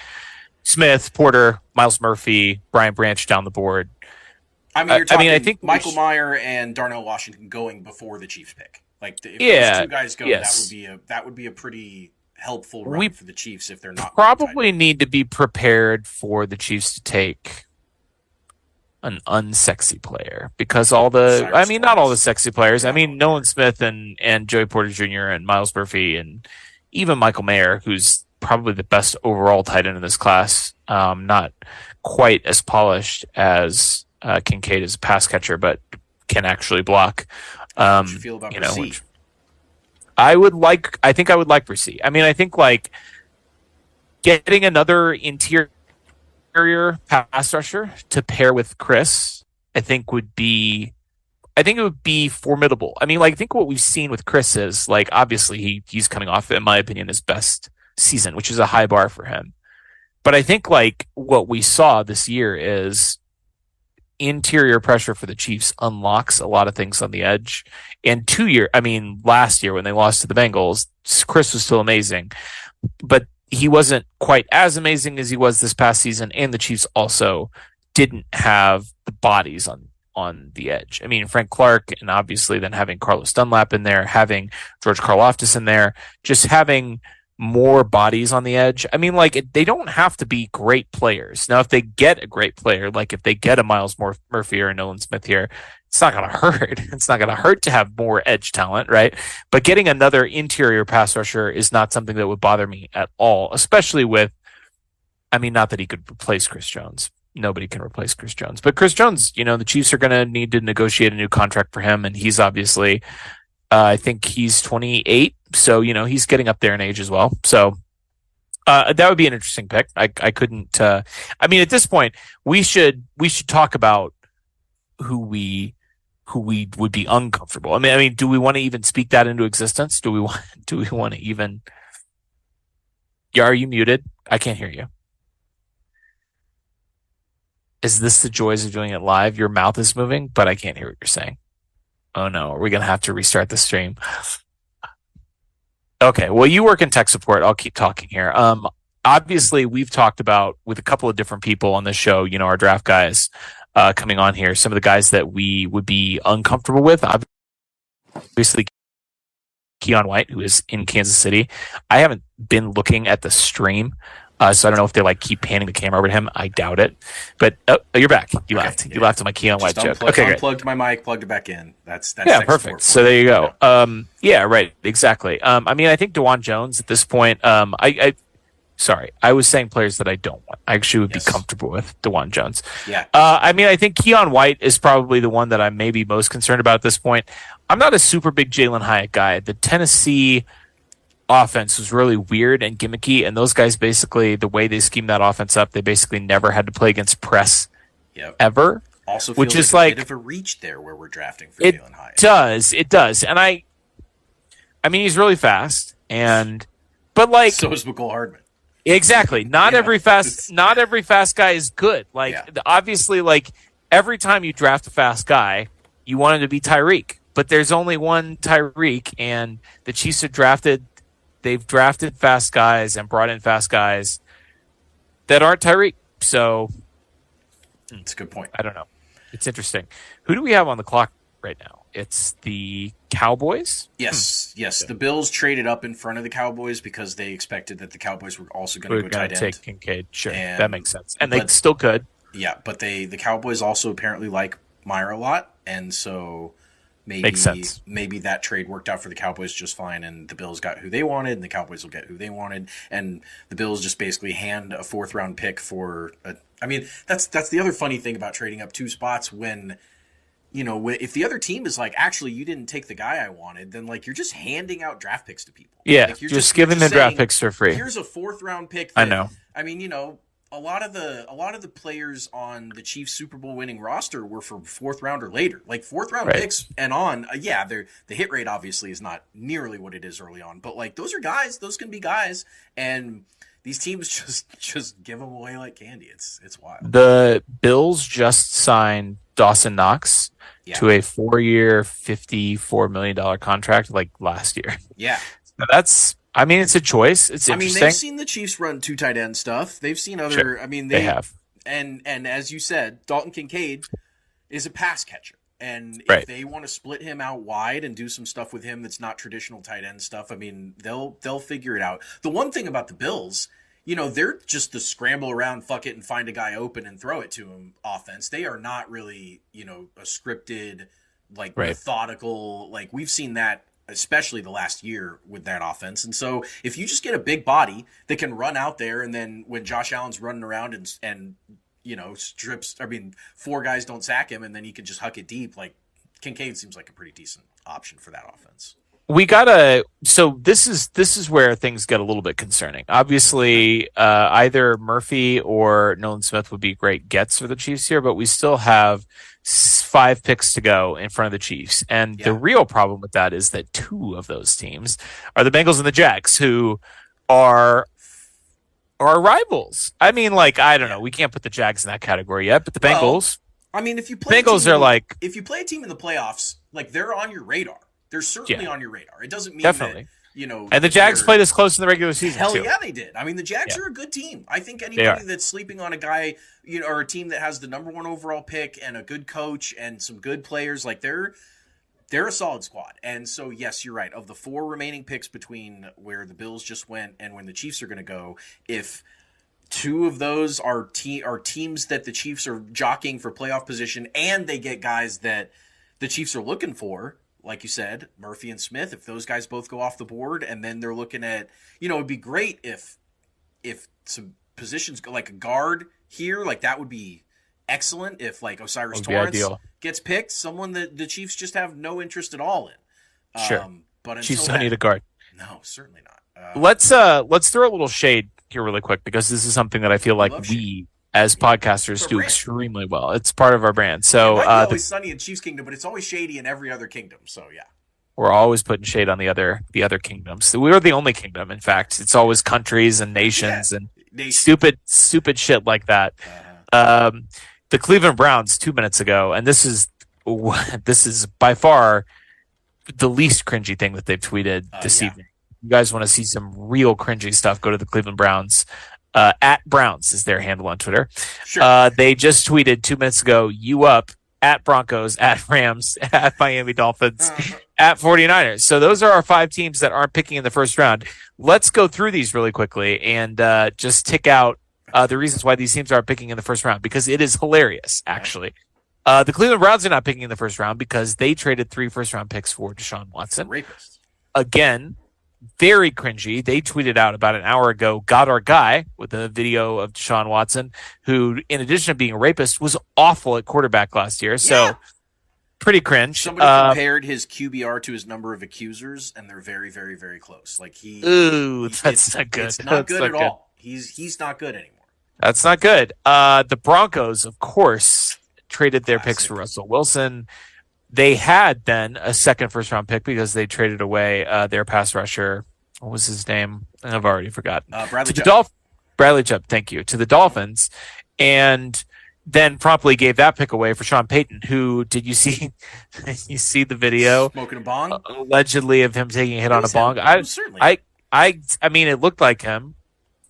Speaker 2: Smith, Porter, Miles Murphy, Brian Branch down the board.
Speaker 3: I mean, I think Michael Mayer and Darnell Washington going before the Chiefs pick. Like, if those 2 guys go, that would be a pretty helpful run for the Chiefs if they're not.
Speaker 2: Probably need to be prepared for the Chiefs to take an unsexy player because not all the sexy players. I mean, Nolan Smith and Joey Porter Jr. and Miles Murphy and even Michael Mayer, who's probably the best overall tight end in this class. Not quite as polished as Kincaid as a pass catcher, but can actually block.
Speaker 3: How do you feel about Rasee?
Speaker 2: I think I would like Rasee. I mean, I think like getting another interior pass rusher to pair with Chris, I think it would be formidable. I mean, like, I think what we've seen with Chris is, like, obviously he's coming off, in my opinion, his best season, which is a high bar for him. But I think, like, what we saw this year is interior pressure for the Chiefs unlocks a lot of things on the edge. And last year when they lost to the Bengals, Chris was still amazing, but he wasn't quite as amazing as he was this past season, and the Chiefs also didn't have the bodies on the edge. I mean, Frank Clark, and obviously then having Carlos Dunlap in there, having George Karlaftis in there, just having more bodies on the edge. I mean, like, they don't have to be great players. Now, if they get a great player, like if they get a Miles Murphy or a Nolan Smith here, it's not going to hurt. It's not going to hurt to have more edge talent, right? But getting another interior pass rusher is not something that would bother me at all, especially with, I mean, not that he could replace Chris Jones. Nobody can replace Chris Jones. But Chris Jones, the Chiefs are going to need to negotiate a new contract for him, and he's obviously, I think he's 28, so, he's getting up there in age as well. So that would be an interesting pick. I couldn't, I mean, at this point, we should talk about who we would be uncomfortable. I mean, do we want to even speak that into existence? Do we want to even, Are you muted? I can't hear you. Is this the joys of doing it live? Your mouth is moving, but I can't hear what you're saying. Oh no, are we going to have to restart the stream? Okay, well, you work in tech support. I'll keep talking here. Obviously, we've talked about with a couple of different people on this show, our draft guys coming on here, some of the guys that we would be uncomfortable with. Obviously, Keon White, who is in Kansas City. I haven't been looking at the stream, so I don't know if they keep panning the camera over to him. I doubt it. But you're back. You laughed. Yeah. You laughed at my Keon White joke. Okay,
Speaker 3: unplugged my mic, plugged it back in. That's
Speaker 2: perfect. So there you go. Yeah, right. Exactly. I mean, I think DeJuan Jones at this point. Sorry, I was saying players that I don't want. I actually would be comfortable with DeJuan Jones.
Speaker 3: Yeah.
Speaker 2: I mean, I think Keon White is probably the one that I'm maybe most concerned about at this point. I'm not a super big Jalen Hyatt guy. The Tennessee offense was really weird and gimmicky, and those guys basically, the way they schemed that offense up, they basically never had to play against press ever.
Speaker 3: Also feels which is like a bit of a reach there where we're drafting for Jalen Hyatt.
Speaker 2: It does. And I mean, he's really fast, but
Speaker 3: so is McCole Hardman.
Speaker 2: Exactly. Not every fast guy is good. Obviously, every time you draft a fast guy, you want him to be Tyreek. But there's only one Tyreek, and the Chiefs they've drafted fast guys and brought in fast guys that aren't Tyreek. So
Speaker 3: it's a good point.
Speaker 2: I don't know. It's interesting. Who do we have on the clock right now? It's the Cowboys?
Speaker 3: Yes. The Bills traded up in front of the Cowboys because they expected that the Cowboys were also going to go tight end.
Speaker 2: Take Kincaid. Sure, that makes sense. And they still could.
Speaker 3: Yeah, but the Cowboys also apparently like Meyer a lot, and so
Speaker 2: makes sense.
Speaker 3: Maybe that trade worked out for the Cowboys just fine, and the Bills got who they wanted, and the Cowboys will get who they wanted, and the Bills just basically hand a 4th-round pick for I mean, that's the other funny thing about trading up 2 spots when – if the other team is actually, you didn't take the guy I wanted, then you're just handing out draft picks to people.
Speaker 2: Yeah, you're just giving them draft picks for free.
Speaker 3: Here's a 4th-round pick.
Speaker 2: I know.
Speaker 3: I mean, a lot of the players on the Chiefs Super Bowl winning roster were for 4th round or later. 4th round picks and on. The hit rate obviously is not nearly what it is early on, but those are guys. Those can be guys, and these teams just give them away like candy. It's wild.
Speaker 2: The Bills just signed Dawson Knox to a 4-year, $54 million contract last year.
Speaker 3: Yeah.
Speaker 2: So it's a choice. It's interesting.
Speaker 3: They've seen the Chiefs run 2 tight end stuff. They've seen other.
Speaker 2: Sure.
Speaker 3: I mean,
Speaker 2: they have.
Speaker 3: And as you said, Dalton Kincaid is a pass catcher. And if they want to split him out wide and do some stuff with him that's not traditional tight end stuff, I mean, they'll figure it out. The one thing about the Bills, they're just the scramble around, fuck it, and find a guy open and throw it to him offense. They are not really, a scripted, methodical, we've seen that, especially the last year with that offense. And so if you just get a big body that can run out there, and then when Josh Allen's running around and strips, 4 guys don't sack him, and then he can just huck it deep, Kincaid seems like a pretty decent option for that offense.
Speaker 2: So this is where things get a little bit concerning. Obviously, either Murphy or Nolan Smith would be great gets for the Chiefs here, but we still have 5 picks to go in front of the Chiefs. And the real problem with that is that 2 of those teams are the Bengals and the Jags, who are rivals. I mean, I don't know. We can't put the Jags in that category yet, but the Bengals.
Speaker 3: If you play
Speaker 2: Bengals are
Speaker 3: if you play a team in the playoffs, they're on your radar. They're certainly on your radar. It doesn't mean
Speaker 2: definitely
Speaker 3: that,
Speaker 2: and the Jags played us close in the regular season.
Speaker 3: Hell yeah, they did. I mean, the Jags are a good team. I think anybody that's sleeping on a guy, or a team that has the number 1 overall pick and a good coach and some good players, they're a solid squad. And so, yes, you're right. Of the 4 remaining picks between where the Bills just went and when the Chiefs are going to go, if 2 of those are teams that the Chiefs are jockeying for playoff position, and they get guys that the Chiefs are looking for, like you said, Murphy and Smith, if those guys both go off the board, and then they're looking at, it'd be great if some positions go, like a guard here, that would be excellent. If Osiris Torrance gets picked, someone that the Chiefs just have no interest at all in.
Speaker 2: Sure.
Speaker 3: But
Speaker 2: Chiefs don't need a guard.
Speaker 3: No, certainly not.
Speaker 2: Let's throw a little shade here really quick, because this is something that I feel like we as podcasters do extremely well. It's part of our brand. So
Speaker 3: it might be always sunny in Chiefs Kingdom, but it's always shady in every other kingdom. So yeah.
Speaker 2: We're always putting shade on the other kingdoms. So we're the only kingdom, in fact. It's always countries and nations and stupid shit like that. The Cleveland Browns 2 minutes ago, and this is by far the least cringy thing that they've tweeted this evening. You guys want to see some real cringy stuff, go to the Cleveland Browns. At Browns is their handle on Twitter. Sure. They just tweeted 2 minutes ago, you up, at Broncos, at Rams, at Miami Dolphins, at 49ers. So those are our 5 teams that aren't picking in the first round. Let's go through these really quickly and just tick out the reasons why these teams aren't picking in the first round, because it is hilarious, actually. The Cleveland Browns are not picking in the first round because they traded 3 first-round picks for Deshaun Watson.
Speaker 3: Rapist.
Speaker 2: Again, very cringy. They tweeted out about an hour ago, got our guy, with a video of Deshaun Watson, who, in addition to being a rapist, was awful at quarterback last year. So, pretty cringe.
Speaker 3: Somebody compared his QBR to his number of accusers, and they're very, very, very close. Like
Speaker 2: that's not good.
Speaker 3: It's not good at all. He's not good anymore.
Speaker 2: That's not good. The Broncos, of course, traded their picks for Russell Wilson. They had then a second first-round pick because they traded away their pass rusher. What was his name? I've already forgotten. Bradley Chubb, thank you. To the Dolphins. And then promptly gave that pick away for Sean Payton, who, did you see you see the video?
Speaker 3: Smoking a bong?
Speaker 2: Allegedly of him taking a hit on a bong.
Speaker 3: Certainly.
Speaker 2: I mean, it looked like him.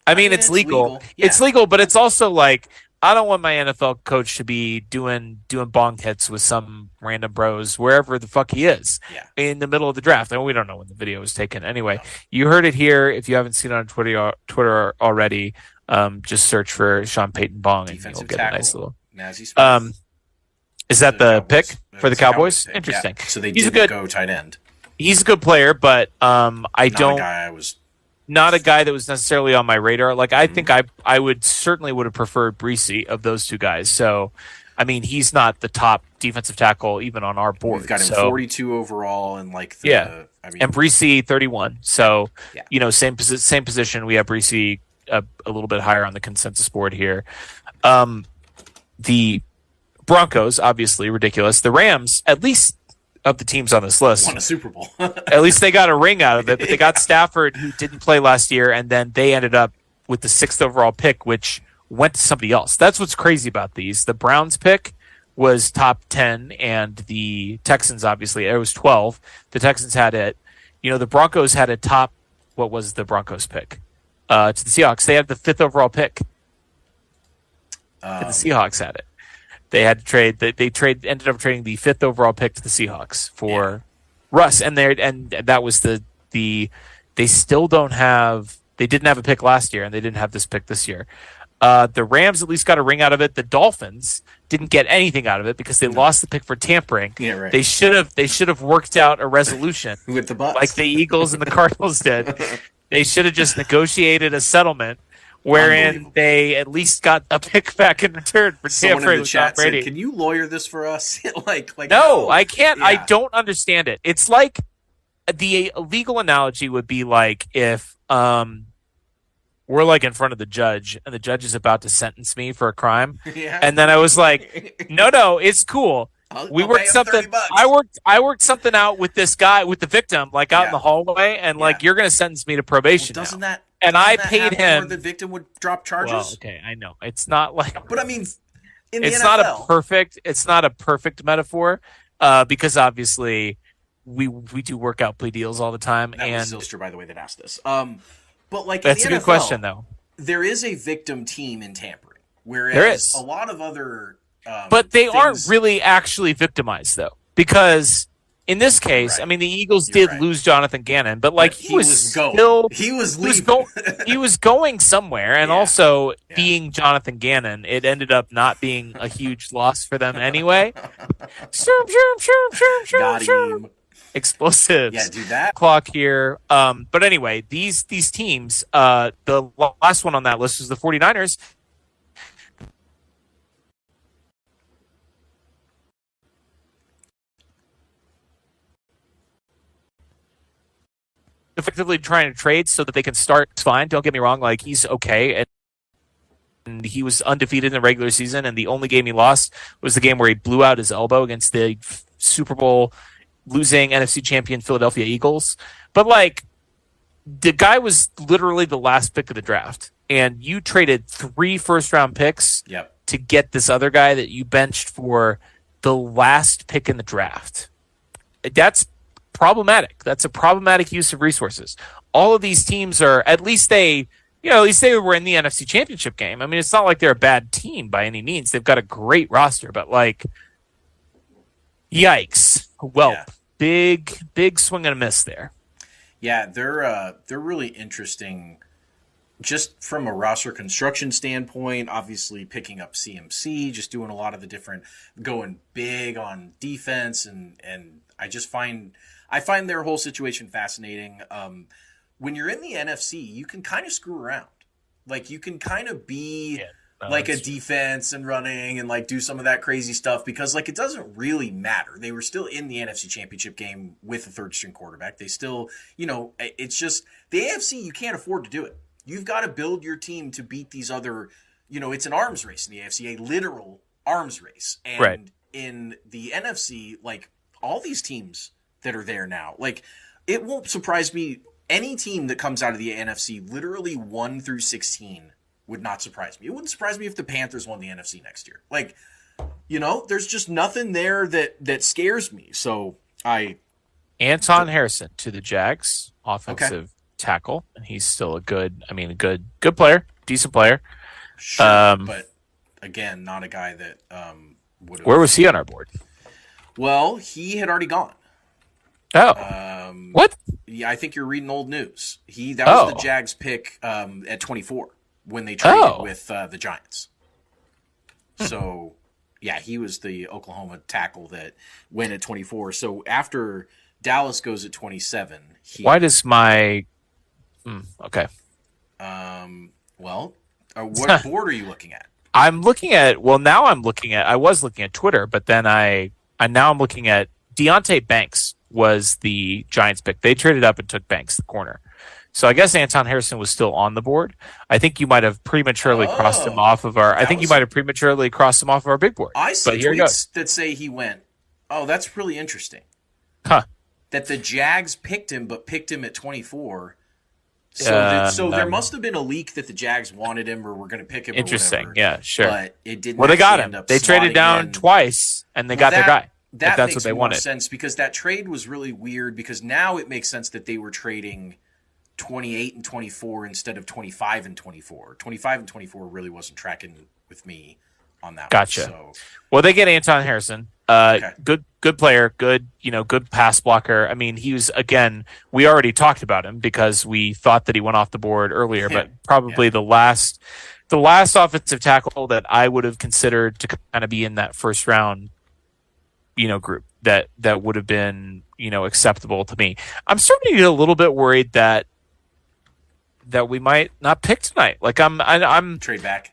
Speaker 2: I mean, it's legal. Yeah. It's legal, but it's also like, I don't want my NFL coach to be doing bong hits with some random bros wherever the fuck he is in the middle of the draft. And we don't know when the video was taken. Anyway, you heard it here. If you haven't seen it on Twitter already, just search for Sean Payton bong and you'll get a nice little. Is that the pick for the Cowboys? Interesting.
Speaker 3: So they didn't go tight end.
Speaker 2: He's a good player, but
Speaker 3: not
Speaker 2: a guy that was necessarily on my radar. Like, I think I would have preferred Breesy of those two guys. So, I mean, he's not the top defensive tackle even on our board.
Speaker 3: We've got him 42 overall and
Speaker 2: and Breesy 31. So, same position. We have Breesy a little bit higher on the consensus board here. The Broncos, obviously ridiculous. The Rams, at least of the teams on this list,
Speaker 3: won a Super Bowl.
Speaker 2: At least they got a ring out of it. But they got Stafford, who didn't play last year, and then they ended up with the 6th overall pick, which went to somebody else. That's what's crazy about these. The Browns pick was top 10, and the Texans, obviously, it was 12. The Texans had it. The Broncos had a top. What was the Broncos pick? To the Seahawks, they had the 5th overall pick. And the Seahawks had it. They had to trade. They ended up trading the 5th overall pick to the Seahawks for Russ, and that was they still don't have. They didn't have a pick last year, and they didn't have this pick this year. The Rams at least got a ring out of it. The Dolphins didn't get anything out of it because they lost the pick for tampering.
Speaker 3: Yeah, right.
Speaker 2: They should have worked out a resolution
Speaker 3: with the Bucs,
Speaker 2: like the Eagles and the Cardinals did. They should have just negotiated a settlement wherein they at least got a pick back in return for tampering with Tom Brady.
Speaker 3: Can you lawyer this for us?
Speaker 2: No, I can't. Yeah. I don't understand it. It's like the legal analogy would be like if we're like in front of the judge and the judge is about to sentence me for a crime, and then I was like, no, it's cool. We worked something. I worked something out with this guy, with the victim, like out in the hallway, and like you're going to sentence me to probation.
Speaker 3: Well, doesn't
Speaker 2: now.
Speaker 3: that?
Speaker 2: And I paid him.
Speaker 3: Where the victim would drop charges.
Speaker 2: Well, okay, I know it's not like.
Speaker 3: But I mean, in the
Speaker 2: it's
Speaker 3: NFL,
Speaker 2: It's not a perfect metaphor, because obviously we do work out plea deals all the time.
Speaker 3: That was Zylstra, by the way, that asked this. But like
Speaker 2: that's
Speaker 3: in
Speaker 2: a
Speaker 3: the
Speaker 2: good
Speaker 3: NFL,
Speaker 2: question, though.
Speaker 3: There is a victim team in tampering, whereas
Speaker 2: there is
Speaker 3: a lot of other.
Speaker 2: But they aren't really actually victimized, though, because in this case, I mean, the Eagles did lose Jonathan Gannon, but like he was going somewhere, and also being Jonathan Gannon, it ended up not being a huge loss for them anyway. Explosives.
Speaker 3: Yeah, do that.
Speaker 2: Clock here. But anyway, these teams, the last one on that list is the 49ers. Effectively trying to trade so that they can start. It's fine. Don't get me wrong. Like, he's okay. And he was undefeated in the regular season. And the only game he lost was the game where he blew out his elbow against the Super Bowl losing NFC champion Philadelphia Eagles. But like, the guy was literally the last pick of the draft, and you traded 3 first-round picks to get this other guy that you benched for the last pick in the draft. That's problematic. That's a problematic use of resources. All of these teams are, at least they were in the NFC Championship game. I mean, it's not like they're a bad team by any means. They've got a great roster, but like, yikes. Well, big swing and a miss there.
Speaker 3: Yeah, they're really interesting just from a roster construction standpoint. Obviously picking up CMC, just doing a lot of the different, going big on defense, and I find their whole situation fascinating. When you're in the NFC, you can kind of screw around. Like, you can kind of be like a defense and running and like do some of that crazy stuff, because like, it doesn't really matter. They were still in the NFC Championship game with a third string quarterback. They still, it's just the AFC, you can't afford to do it. You've got to build your team to beat these other, it's an arms race in the AFC, a literal arms race. And in the NFC, like, all these teams that are there now, like, it won't surprise me. Any team that comes out of the NFC, literally 1 through 16, would not surprise me. It wouldn't surprise me if the Panthers won the NFC next year. Like, there's just nothing there that scares me. So
Speaker 2: Anton Harrison to the Jags, offensive tackle, and he's still a good player, decent player.
Speaker 3: Sure, but again, not a guy that would have.
Speaker 2: Where was he on our board?
Speaker 3: Well, he had already gone.
Speaker 2: Oh, what?
Speaker 3: Yeah, I think you're reading old news. That was the Jags pick at 24 when they traded with the Giants. So, yeah, he was the Oklahoma tackle that went at 24. So after Dallas goes at 27,
Speaker 2: why does my okay?
Speaker 3: What board are you looking at?
Speaker 2: I was looking at Twitter, but then now I'm looking at Deontay Banks was the Giants pick. They traded up and took Banks, the corner. So I guess Anton Harrison was still on the board. I think you might have prematurely crossed him off of our. You might have prematurely crossed him off of our big board.
Speaker 3: I see tweets that say he went. Oh, that's really interesting.
Speaker 2: Huh?
Speaker 3: That the Jags picked him, but picked him at 24. So there must have been a leak that the Jags wanted him or were going to pick him.
Speaker 2: Interesting.
Speaker 3: Or whatever,
Speaker 2: yeah, sure.
Speaker 3: But it didn't.
Speaker 2: Well, they got him. They traded down twice, and they got their guy.
Speaker 3: That
Speaker 2: that's
Speaker 3: makes
Speaker 2: what they
Speaker 3: more
Speaker 2: wanted.
Speaker 3: sense, because that trade was really weird, because now it makes sense that they were trading 28 and 24 instead of 25 and 24. 25 and 24 really wasn't tracking with me on that.
Speaker 2: Gotcha.
Speaker 3: One, so.
Speaker 2: Well, they get Anton Harrison. Good player, good pass blocker. I mean, he was, again, we already talked about him because we thought that he went off the board earlier, but probably the last offensive tackle that I would have considered to kind of be in that first round group that would have been, acceptable to me. I'm starting to get a little bit worried that we might not pick tonight. Like I'm
Speaker 3: trade back.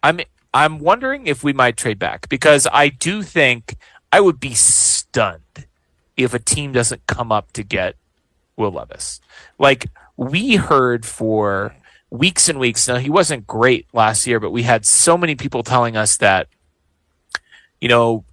Speaker 2: I'm wondering if we might trade back, because I do think I would be stunned if a team doesn't come up to get Will Levis. Like, we heard for weeks and weeks. Now, he wasn't great last year, but we had so many people telling us that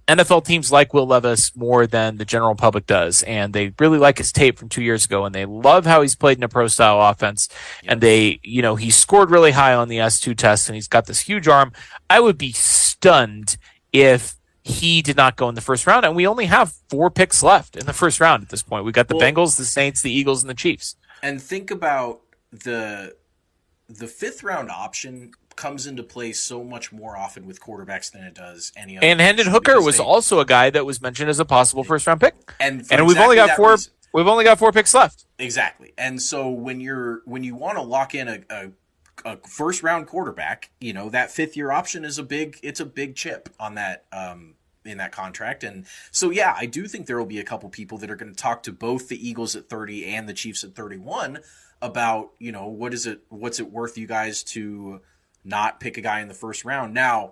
Speaker 2: NFL teams like Will Levis more than the general public does, and they really like his tape from 2 years ago, and they love how he's played in a pro-style offense, and he scored really high on the S2 test, and he's got this huge arm. I would be stunned if he did not go in the first round, and we only have 4 picks left in the first round at this point. We got the Bengals, the Saints, the Eagles, and the Chiefs.
Speaker 3: And think about the 5th round option comes into play so much more often with quarterbacks than it does any other.
Speaker 2: And Hendon Hooker was also a guy that was mentioned as a possible first round pick.
Speaker 3: And
Speaker 2: we've only got 4. We've only got 4 picks left.
Speaker 3: Exactly. And so when you want to lock in a first round quarterback, that 5th year option is a big chip on that in that contract. And so I do think there will be a couple people that are going to talk to both the Eagles at 30 and the Chiefs at 31 about what's it worth you guys to not pick a guy in the first round. Now,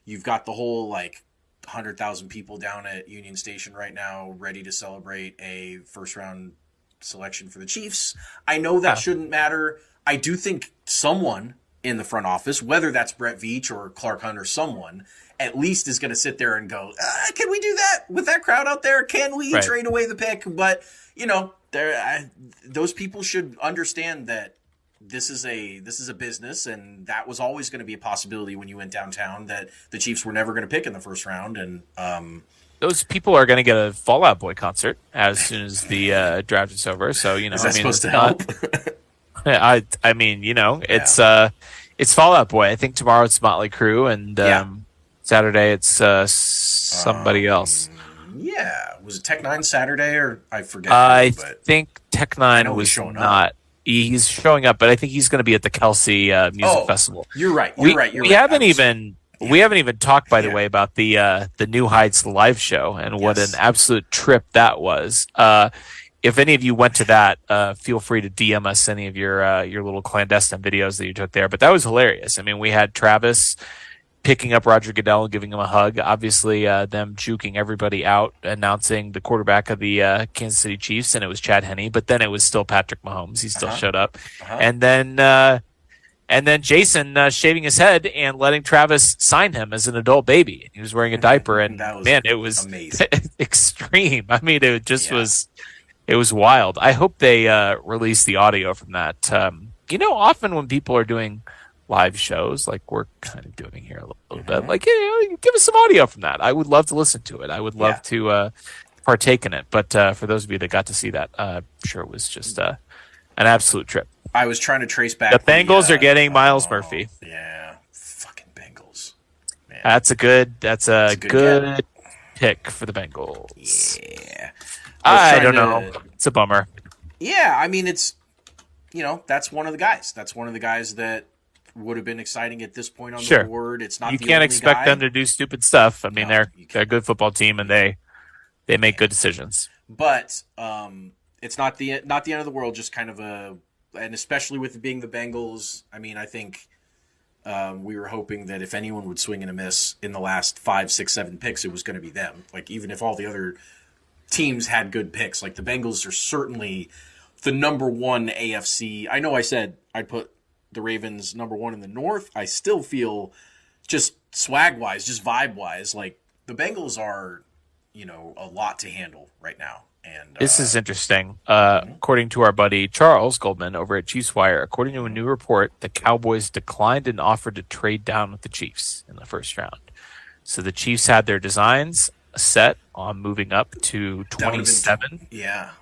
Speaker 3: you've got the whole 100,000 people down at Union Station right now ready to celebrate a first round selection for the Chiefs. I know that shouldn't matter. I do think someone in the front office, whether that's Brett Veach or Clark Hunt or someone, at least is going to sit there and go, can we do that with that crowd out there? Can we trade away the pick? But, those people should understand that this is a business, and that was always going to be a possibility when you went downtown, that the Chiefs were never going to pick in the first round. And
Speaker 2: those people are going to get a Fall Out Boy concert as soon as the draft is over. So,
Speaker 3: is that supposed to help?
Speaker 2: It's Fall Out Boy. I think tomorrow it's Motley Crue, and Saturday it's somebody else.
Speaker 3: Yeah, was it Tech Nine Saturday, or I forget?
Speaker 2: I think Tech Nine was not. He's showing up, but I think he's going to be at the Kelsey Music Festival.
Speaker 3: You're right.
Speaker 2: We haven't even talked, by the way, about the New Heights live show and what an absolute trip that was. If any of you went to that, feel free to DM us any of your little clandestine videos that you took there. But that was hilarious. I mean, we had Travis picking up Roger Goodell and giving him a hug. Obviously, them juking everybody out, announcing the quarterback of the Kansas City Chiefs, and it was Chad Henne. But then it was still Patrick Mahomes. He still showed up, and then Jason shaving his head and letting Travis sign him as an adult baby. He was wearing a diaper, and it was amazing. Extreme. I mean, it just was. It was wild. I hope they release the audio from that. Often when people are doing live shows, like we're kind of doing here a little bit, like, give us some audio from that. I would love to listen to it. I would love to partake in it. But for those of you that got to see that, I'm sure it was just an absolute trip.
Speaker 3: I was trying to trace back.
Speaker 2: The Bengals are getting Miles Murphy.
Speaker 3: Yeah, fucking Bengals. Man.
Speaker 2: That's a good pick for the Bengals.
Speaker 3: Yeah.
Speaker 2: I don't know. It's a bummer.
Speaker 3: Yeah, I mean, it's, that's one of the guys. That's one of the guys that would have been exciting at this point on the board. It's not.
Speaker 2: You can't expect them to do stupid stuff. I mean, they're a good football team, and they make good decisions.
Speaker 3: But it's not the end of the world. Just kind of and especially with it being the Bengals. I mean, I think we were hoping that if anyone would swing and a miss in the last 5, 6, 7 picks, it was going to be them. Like, even if all the other teams had good picks, like the Bengals are certainly the number one AFC. I know I said I'd put the Ravens number one in the North. I still feel, just swag wise, just vibe wise, like the Bengals are, a lot to handle right now. And
Speaker 2: this is interesting. According to our buddy Charles Goldman over at Chiefs Wire, according to a new report, the Cowboys declined an offer to trade down with the Chiefs in the first round. So the Chiefs had their designs set on moving up to 27,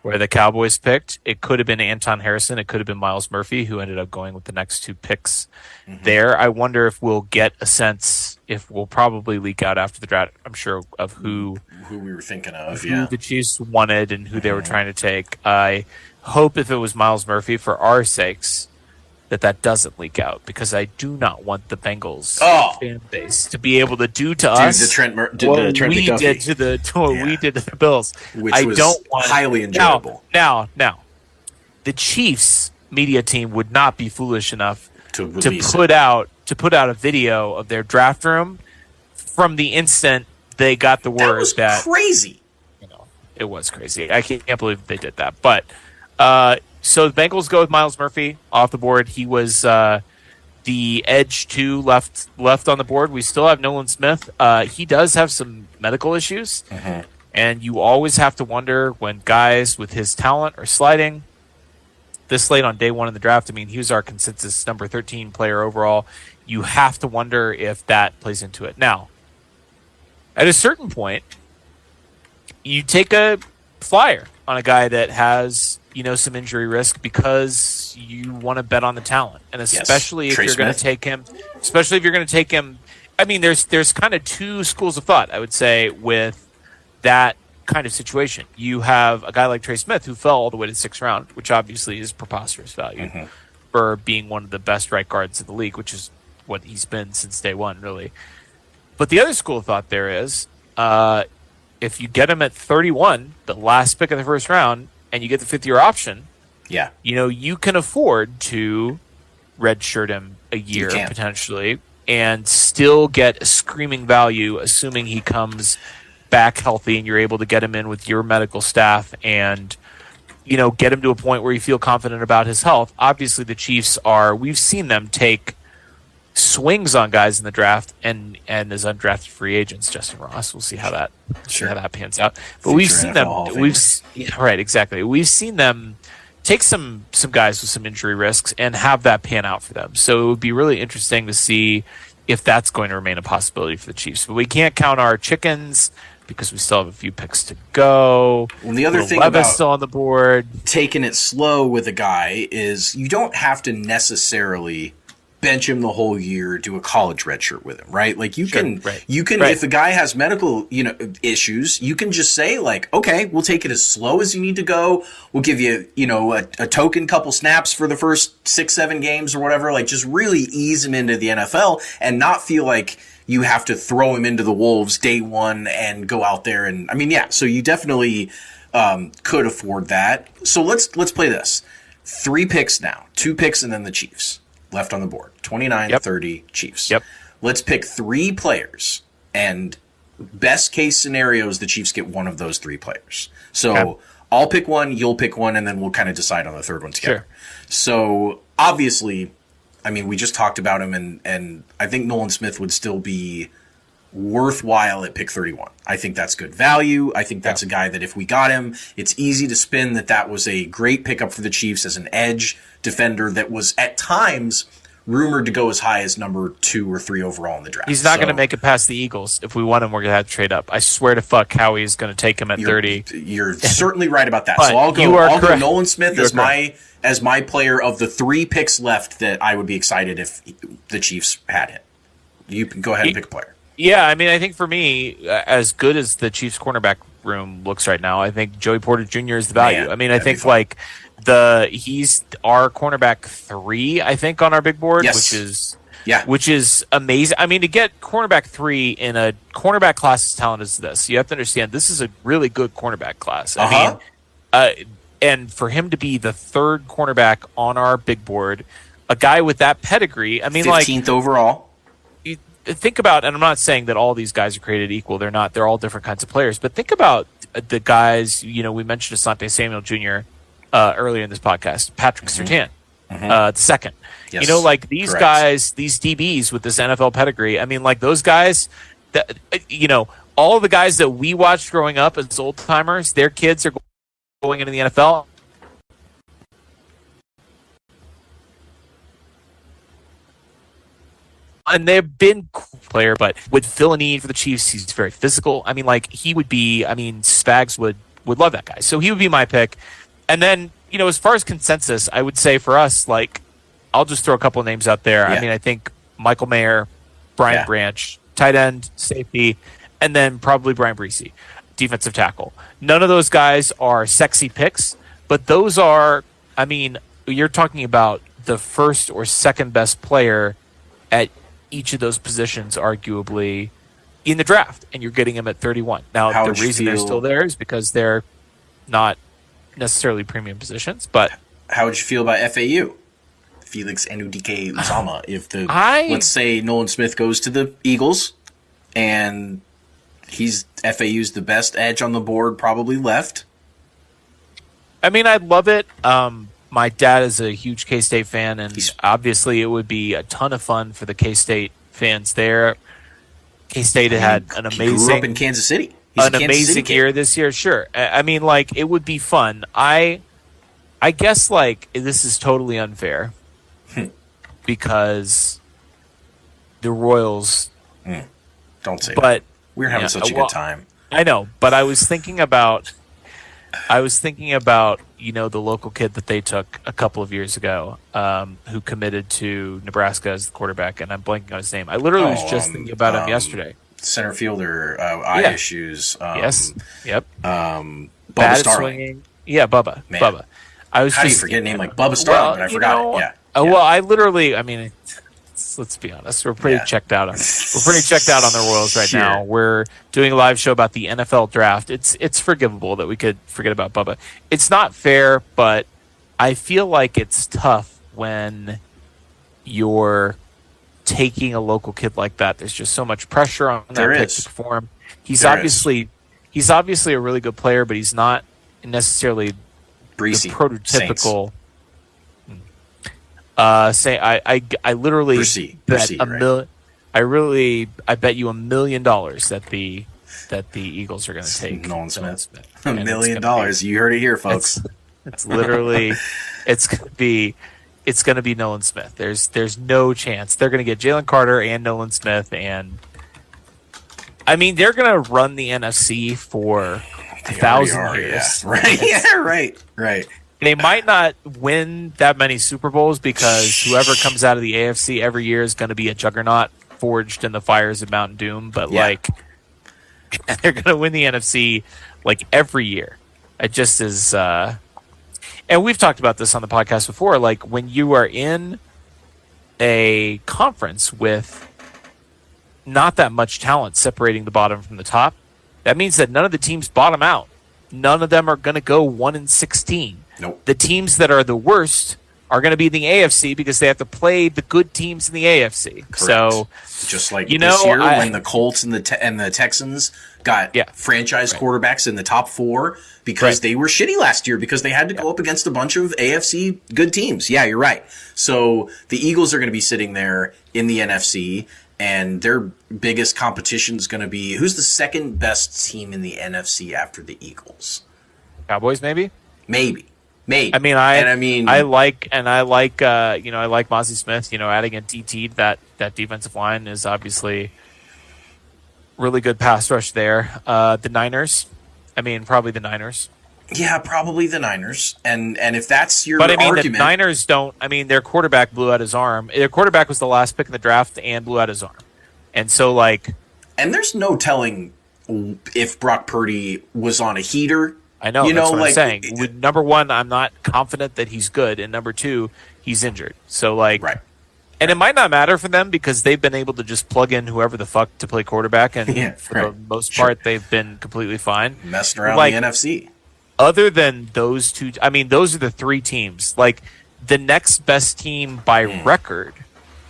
Speaker 2: where the Cowboys picked. It could have been Anton Harrison. It could have been Miles Murphy, who ended up going with the next 2 picks there. I wonder if we'll get a sense, if we'll probably leak out after the draft, I'm sure, of who
Speaker 3: we were thinking of,
Speaker 2: who the Chiefs wanted and who they were trying to take. I hope if it was Miles Murphy, for our sakes, that doesn't leak out, because I do not want the Bengals fan base to be able to do to us
Speaker 3: what we did
Speaker 2: to the Bills,
Speaker 3: which was highly enjoyable.
Speaker 2: Now, the Chiefs media team would not be foolish enough to put out a video of their draft room from the instant they got the word.
Speaker 3: That was crazy.
Speaker 2: It was crazy. I can't believe they did that, but. So the Bengals go with Miles Murphy off the board. He was the edge 2 left on the board. We still have Nolan Smith. He does have some medical issues, and you always have to wonder when guys with his talent are sliding this late on day 1 in the draft. I mean, he was our consensus number 13 player overall. You have to wonder if that plays into it. Now, at a certain point, you take a flyer on a guy that has some injury risk, because you want to bet on the talent, and especially if you're going to take him. I mean, there's kind of 2 schools of thought, I would say, with that kind of situation. You have a guy like Trey Smith, who fell all the way to the 6th round, which obviously is preposterous value for being one of the best right guards in the league, which is what he's been since day 1, really. But the other school of thought there is, if you get him at 31, the last pick of the first round, and you get the 5th-year option, you can afford to redshirt him a year potentially and still get a screaming value, assuming he comes back healthy and you're able to get him in with your medical staff and, get him to a point where you feel confident about his health. Obviously, the Chiefs we've seen them take swings on guys in the draft and as undrafted free agents. Justin Ross, we'll see how that pans out. But we've seen them. Right, exactly. We've seen them take some guys with some injury risks and have that pan out for them. So it would be really interesting to see if that's going to remain a possibility for the Chiefs. But we can't count our chickens because we still have a few picks to go.
Speaker 3: Well, the other thing
Speaker 2: about still on the board,
Speaker 3: taking it slow with a guy is you don't have to necessarily bench him the whole year, do a college redshirt with him, right? Like you can, if a guy has medical, issues, you can just say like, okay, we'll take it as slow as you need to go. We'll give you, a token couple snaps for the first 6-7 games or whatever. Like just really ease him into the NFL and not feel like you have to throw him into the Wolves day one and go out there. And so you definitely, could afford that. So let's play this. 3 picks now, 2 picks and then the Chiefs. Left on the board. 29, 30, Chiefs.
Speaker 2: Yep.
Speaker 3: Let's pick 3 players, and best case scenario is the Chiefs get one of those 3 players. So I'll pick one, you'll pick one, and then we'll kind of decide on the third one together. Sure. So obviously, we just talked about him, and I think Nolan Smith would still be worthwhile at pick 31. I think that's good value. I think that's a guy that if we got him, it's easy to spin that was a great pickup for the Chiefs as an edge defender that was at times rumored to go as high as number 2 or 3 overall in the draft.
Speaker 2: He's not going to make it past the Eagles. If we want him, we're going to have to trade up. I swear to fuck Howie's going to take him at 30.
Speaker 3: You're certainly right about that. So I'll go Nolan Smith as my player of the 3 picks left that I would be excited if the Chiefs had him. You can go ahead and pick a player.
Speaker 2: Yeah, I think for me, as good as the Chiefs cornerback room looks right now, I think Joey Porter Jr. is the value. I think he's our cornerback 3, I think, on our big board, which is amazing. To get cornerback 3 in a cornerback class as talented as this, you have to understand this is a really good cornerback class. And for him to be the 3rd cornerback on our big board, a guy with that pedigree,
Speaker 3: 15th overall.
Speaker 2: Think about, and I'm not saying that all these guys are created equal. They're not. They're all different kinds of players. But think about the guys. We mentioned Asante Samuel Jr. Earlier in this podcast. Patrick Surtain, the second. Yes, these correct. Guys, these DBs with this NFL pedigree. Those guys. That all the guys that we watched growing up as old timers, their kids are going into the NFL. And they've been cool player, but would fill a need for the Chiefs. He's very physical. He would be. Spags would love that guy. So he would be my pick. And then, as far as consensus, I would say for us, I'll just throw a couple of names out there. Yeah. I think Michael Mayer, Brian Branch, tight end, safety, and then probably Brian Breesy, defensive tackle. None of those guys are sexy picks, but those are. You're talking about the first or second best player at each of those positions, arguably, in the draft, and you're getting them at 31. Now, the reason they're still there is because they're not necessarily premium positions. But
Speaker 3: how would you feel about FAU? Felix Anudike Uzama. If let's say Nolan Smith goes to the Eagles, and FAU's the best edge on the board, probably left.
Speaker 2: I'd love it. My dad is a huge K-State fan, and obviously it would be a ton of fun for the K-State fans there. K-State had an amazing... He grew
Speaker 3: up in Kansas City.
Speaker 2: An amazing year this year, sure. It would be fun. I guess, this is totally unfair because the Royals...
Speaker 3: Don't say
Speaker 2: that.
Speaker 3: We're having such a good time.
Speaker 2: I know, but I was thinking about... the local kid that they took a couple of years ago who committed to Nebraska as the quarterback, and I'm blanking on his name. I literally was just thinking about him yesterday.
Speaker 3: Center fielder, eye issues.
Speaker 2: Yes. Yep.
Speaker 3: Bubba
Speaker 2: Bad
Speaker 3: Starling.
Speaker 2: Swinging. Yeah, Bubba.
Speaker 3: Man.
Speaker 2: Bubba.
Speaker 3: How do you forget a name like Bubba Starling? But I forgot it. Yeah.
Speaker 2: Well, I literally, let's be honest. We're pretty checked out on the Royals right now. We're doing a live show about the NFL draft. It's forgivable that we could forget about Bubba. It's not fair, but I feel like it's tough when you're taking a local kid like that. There's just so much pressure on that kid to perform. He's obviously a really good player, but he's not necessarily
Speaker 3: Breesy,
Speaker 2: the prototypical. Say I literally bet I bet you $1 million that the Eagles are going to take
Speaker 3: Nolan Smith. $1 million. You heard it here, folks.
Speaker 2: It's literally it's going to be Nolan Smith. There's no chance they're going to get Jalen Carter and Nolan Smith, and I mean they're going to run the NFC for 1,000 years.
Speaker 3: Yeah. Right. Yeah. Right.
Speaker 2: They might not win that many Super Bowls because whoever comes out of the AFC every year is going to be a juggernaut forged in the fires of Mount Doom. But they're going to win the NFC like every year. It just is. And we've talked about this on the podcast before. Like when you are in a conference with not that much talent separating the bottom from the top, that means that none of the teams bottom out. None of them are going to go 1-16.
Speaker 3: Nope.
Speaker 2: The teams that are the worst are going to be in the AFC because they have to play the good teams in the AFC.
Speaker 3: Correct.
Speaker 2: So,
Speaker 3: just like this year when the Colts and the Texans got franchise quarterbacks in the top 4 because they were shitty last year because they had to go up against a bunch of AFC good teams. Yeah, you're right. So the Eagles are going to be sitting there in the NFC, and their biggest competition is going to be who's the second best team in the NFC after the Eagles?
Speaker 2: Cowboys, maybe.
Speaker 3: I mean,
Speaker 2: I like Mozzie Smith. Adding a DT that defensive line is obviously really good pass rush there. The Niners, probably the Niners.
Speaker 3: Yeah, probably the Niners. And if that's your
Speaker 2: argument, the Niners don't. Their quarterback blew out his arm. Their quarterback was the last pick in the draft and blew out his arm. And so,
Speaker 3: and there's no telling if Brock Purdy was on a heater.
Speaker 2: I know, that's what I'm saying. Number one, I'm not confident that he's good, and number two, he's injured. So, and it might not matter for them because they've been able to just plug in whoever the fuck to play quarterback, and for the most part, they've been completely fine.
Speaker 3: Messing around the NFC.
Speaker 2: Other than those two, those are the 3 teams. The next best team by record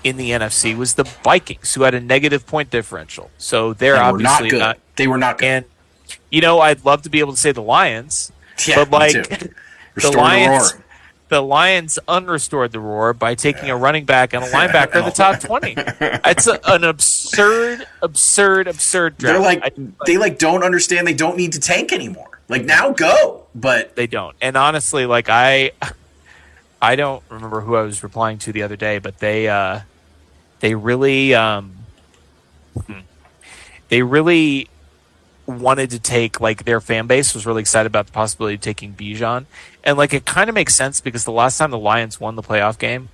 Speaker 2: in the NFC was the Vikings, who had a negative point differential. So they're obviously not.
Speaker 3: They were not good.
Speaker 2: And I'd love to be able to say the Lions, but the Lions unrestored the roar by taking a running back and a linebacker in the top 20. It's an absurd draft.
Speaker 3: They don't understand they don't need to tank anymore. Now go, but
Speaker 2: they don't. And honestly, I don't remember who I was replying to the other day, but they really wanted to take their fan base was really excited about the possibility of taking Bijan, and it kind of makes sense because the last time the Lions won the playoff game,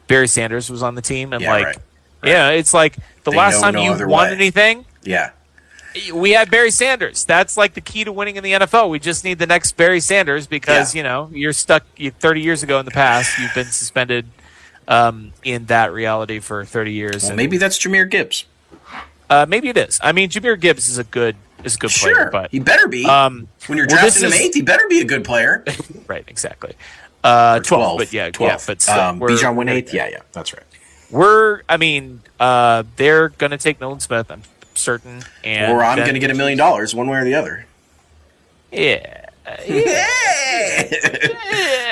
Speaker 2: Barry Sanders was on the team, and it's the last time you won anything, we had Barry Sanders. That's the key to winning in the NFL. We just need the next Barry Sanders because you're stuck 30 years ago in the past. You've been suspended in that reality for 30 years.
Speaker 3: Well, maybe that's Jahmyr Gibbs.
Speaker 2: Maybe it is. Jahmyr Gibbs is a good player, but
Speaker 3: he better be. When you're drafting him 8th, he better be a good player.
Speaker 2: Right, exactly. 12, but
Speaker 3: 12.
Speaker 2: But
Speaker 3: Bijan went 8th. Yeah, that's right.
Speaker 2: They're gonna take Nolan Smith, I'm certain,
Speaker 3: or I'm gonna get $1 million one way or the other.
Speaker 2: Yeah.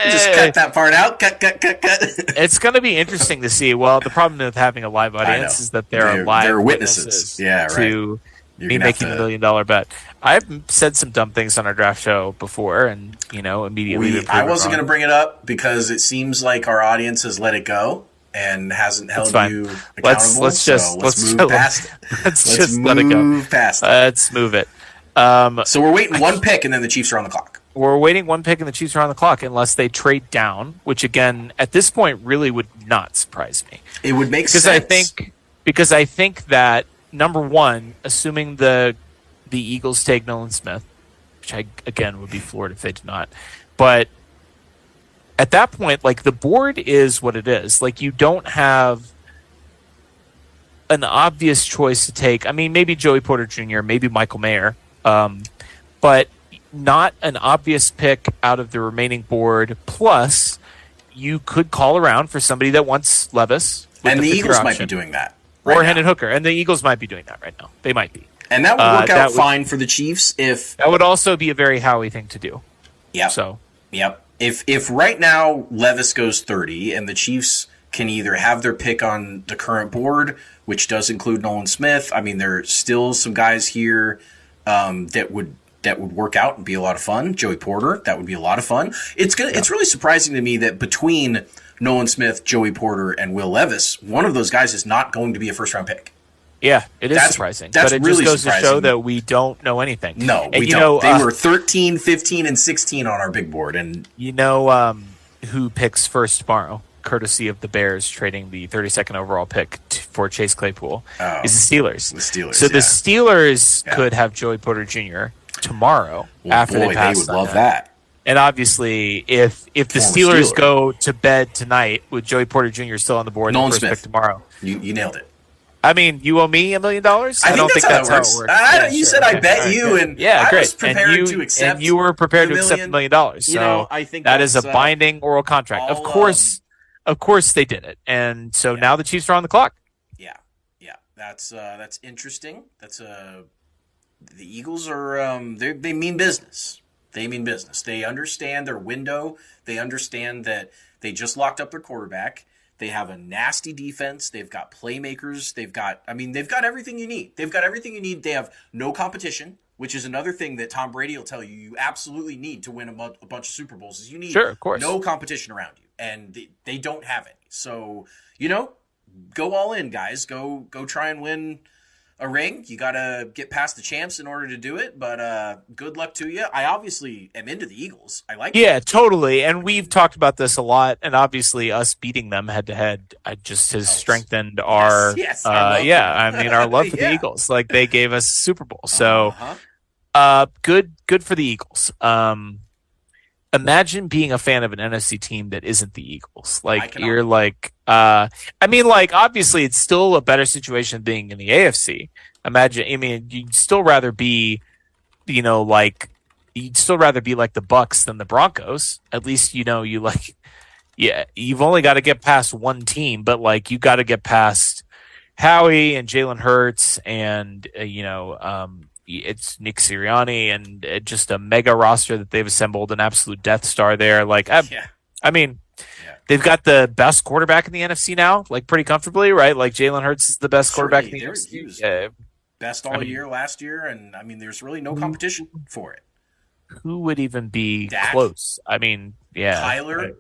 Speaker 3: Just cut that part out. Cut.
Speaker 2: It's going to be interesting to see. Well, the problem with having a live audience is that there are live witnesses to me making $1 million bet. I've said some dumb things on our draft show before, and immediately
Speaker 3: I wasn't going to bring it up because it seems like our audience has let it go and hasn't held you accountable.
Speaker 2: Let's move past it. Let's
Speaker 3: let it go. Past it.
Speaker 2: Let's move it.
Speaker 3: So we're waiting one pick, and then the Chiefs are on the clock.
Speaker 2: We're waiting one pick, and the Chiefs are on the clock, unless they trade down, which again, at this point, really would not surprise me.
Speaker 3: It would make sense
Speaker 2: because I think that number one, assuming the Eagles take Nolan Smith, which I again would be floored if they did not, but at that point, the board is what it is. You don't have an obvious choice to take. Maybe Joey Porter Jr., maybe Michael Mayer. But not an obvious pick out of the remaining board. Plus, you could call around for somebody that wants Levis.
Speaker 3: And the Eagles might be doing that.
Speaker 2: Or Hendon Hooker. And the Eagles might be doing that right now. They might be.
Speaker 3: And that would work out fine for the Chiefs if...
Speaker 2: That would also be a very Howie thing to do.
Speaker 3: Yep. Yep. If right now Levis goes 30 and the Chiefs can either have their pick on the current board, which does include Nolan Smith. I mean, there's still some guys here that would work out and be a lot of fun. Joey Porter, that would be a lot of fun. It's really surprising to me that between Nolan Smith, Joey Porter, and Will Levis, one of those guys is not going to be a first-round pick.
Speaker 2: Yeah, it is surprising. But it really just goes to show that we don't know anything.
Speaker 3: No, we don't. They were 13, 15, and 16 on our big board. And
Speaker 2: who picks first tomorrow, courtesy of the Bears trading the 32nd overall pick for Chase Claypool, is the Steelers. The Steelers. So the Steelers could have Joey Porter Jr. tomorrow after they pass.
Speaker 3: They would love that.
Speaker 2: And obviously, if the Steelers go to bed tonight with Joey Porter Jr. still on the board,
Speaker 3: Nolan
Speaker 2: first
Speaker 3: Smith
Speaker 2: pick tomorrow,
Speaker 3: you nailed it.
Speaker 2: I mean, you owe me $1 million. I don't think that's how it works.
Speaker 3: You said I bet you, and I was prepared to accept.
Speaker 2: And you were prepared to accept $1 million. So
Speaker 3: I think
Speaker 2: that is a binding oral contract. Of course, they did it, and so now the Chiefs are on the clock.
Speaker 3: Yeah. That's interesting. The Eagles are they mean business. They mean business. They understand their window. They understand that they just locked up their quarterback. They have a nasty defense. They've got playmakers. They've got everything you need. They have no competition, which is another thing that Tom Brady will tell you absolutely need to win a bunch of Super Bowls is you need no competition around you. And they don't have any. So, go all in, guys. Go try and win a ring. You got to get past the champs in order to do it, but good luck to you. I obviously am into the Eagles. I like them.
Speaker 2: Yeah, totally. And we've talked about this a lot, and obviously us beating them head-to-head just has strengthened our our love for the Eagles. Like, they gave us Super Bowl. So good for the Eagles. Imagine being a fan of an NFC team that isn't the Eagles. You're like, obviously it's still a better situation than being in the AFC. You'd still rather be, like the Bucks than the Broncos. At least, you've only got to get past one team, but you got to get past Howie and Jalen Hurts and, it's Nick Sirianni and just a mega roster that they've assembled, an absolute Death Star there. They've got the best quarterback in the NFC now, pretty comfortably, right? Jalen Hurts is the best quarterback in the NFC.
Speaker 3: He was best all year last year, and there's really no competition for it.
Speaker 2: Who would even be
Speaker 3: Dak?
Speaker 2: Close? Kyler.
Speaker 3: Right.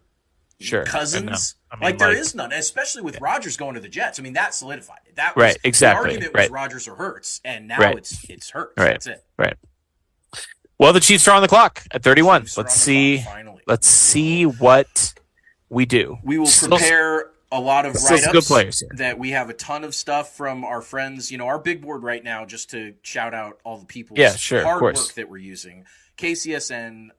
Speaker 2: Sure.
Speaker 3: Cousins. There is none, especially with Rodgers going to the Jets. That solidified it. That was
Speaker 2: right, exactly.
Speaker 3: The argument was Rodgers or Hurts, and now it's Hurts.
Speaker 2: Right.
Speaker 3: That's it.
Speaker 2: Right. Well, the Chiefs are on the clock at 31. Let's see what we do.
Speaker 3: We will prepare a lot of write-ups.
Speaker 2: Good players here.
Speaker 3: That we have a ton of stuff from our friends. Our big board right now, just to shout out all the people's hard work that we're using. KCSN,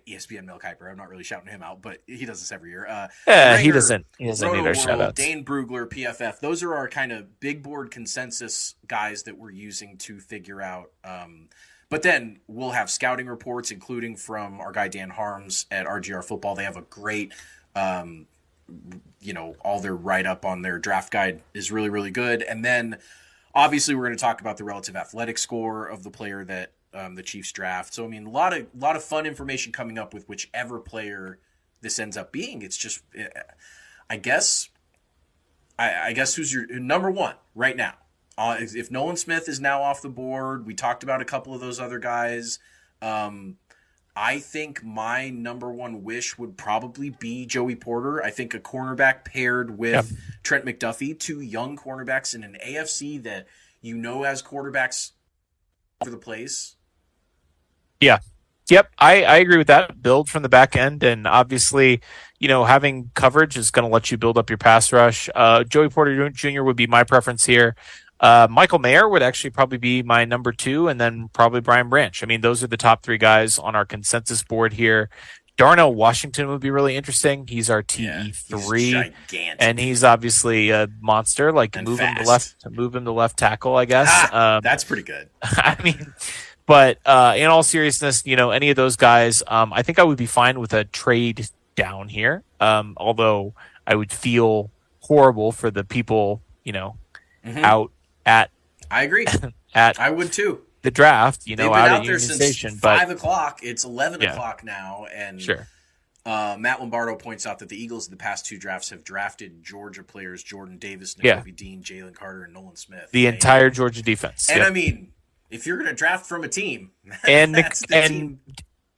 Speaker 3: ESPN Mel Kiper. I'm not really shouting him out, but he does this every year.
Speaker 2: Ringer, he doesn't need our shout-outs.
Speaker 3: Dane Brugler, PFF. Those are our kind of big board consensus guys that we're using to figure out. But then we'll have scouting reports, including from our guy Dan Harms at RGR Football. They have a great, all their write-up on their draft guide is really, really good. And then, obviously, we're going to talk about the relative athletic score of the player that the Chiefs draft. So, a lot of fun information coming up with whichever player this ends up being. It's just, I guess who's your number one right now? If Nolan Smith is now off the board, we talked about a couple of those other guys. I think my number one wish would probably be Joey Porter. I think a cornerback paired with Trent McDuffie, two young cornerbacks in an AFC that has quarterbacks all over the place.
Speaker 2: Yeah. Yep, I agree with that. Build from the back end, and obviously, having coverage is going to let you build up your pass rush. Joey Porter Jr. would be my preference here. Michael Mayer would actually probably be my number 2, and then probably Brian Branch. Those are the top 3 guys on our consensus board here. Darnell Washington would be really interesting. He's our TE3, and he's obviously a monster. Move him to left tackle, I guess.
Speaker 3: That's pretty good.
Speaker 2: But in all seriousness, any of those guys, I think I would be fine with a trade down here. Although I would feel horrible for the people, out at.
Speaker 3: I agree. I would too.
Speaker 2: The draft,
Speaker 3: They've been
Speaker 2: out
Speaker 3: out
Speaker 2: at
Speaker 3: there
Speaker 2: Union
Speaker 3: since
Speaker 2: Station,
Speaker 3: 5 o'clock. It's 11 o'clock now, and
Speaker 2: sure.
Speaker 3: Matt Lombardo points out that the Eagles in the past 2 drafts have drafted Georgia players: Jordan Davis, Nakobe Dean, Jalen Carter, and Nolan Smith.
Speaker 2: The entire Georgia defense.
Speaker 3: And I mean, if you're going to draft from a team,
Speaker 2: and
Speaker 3: team.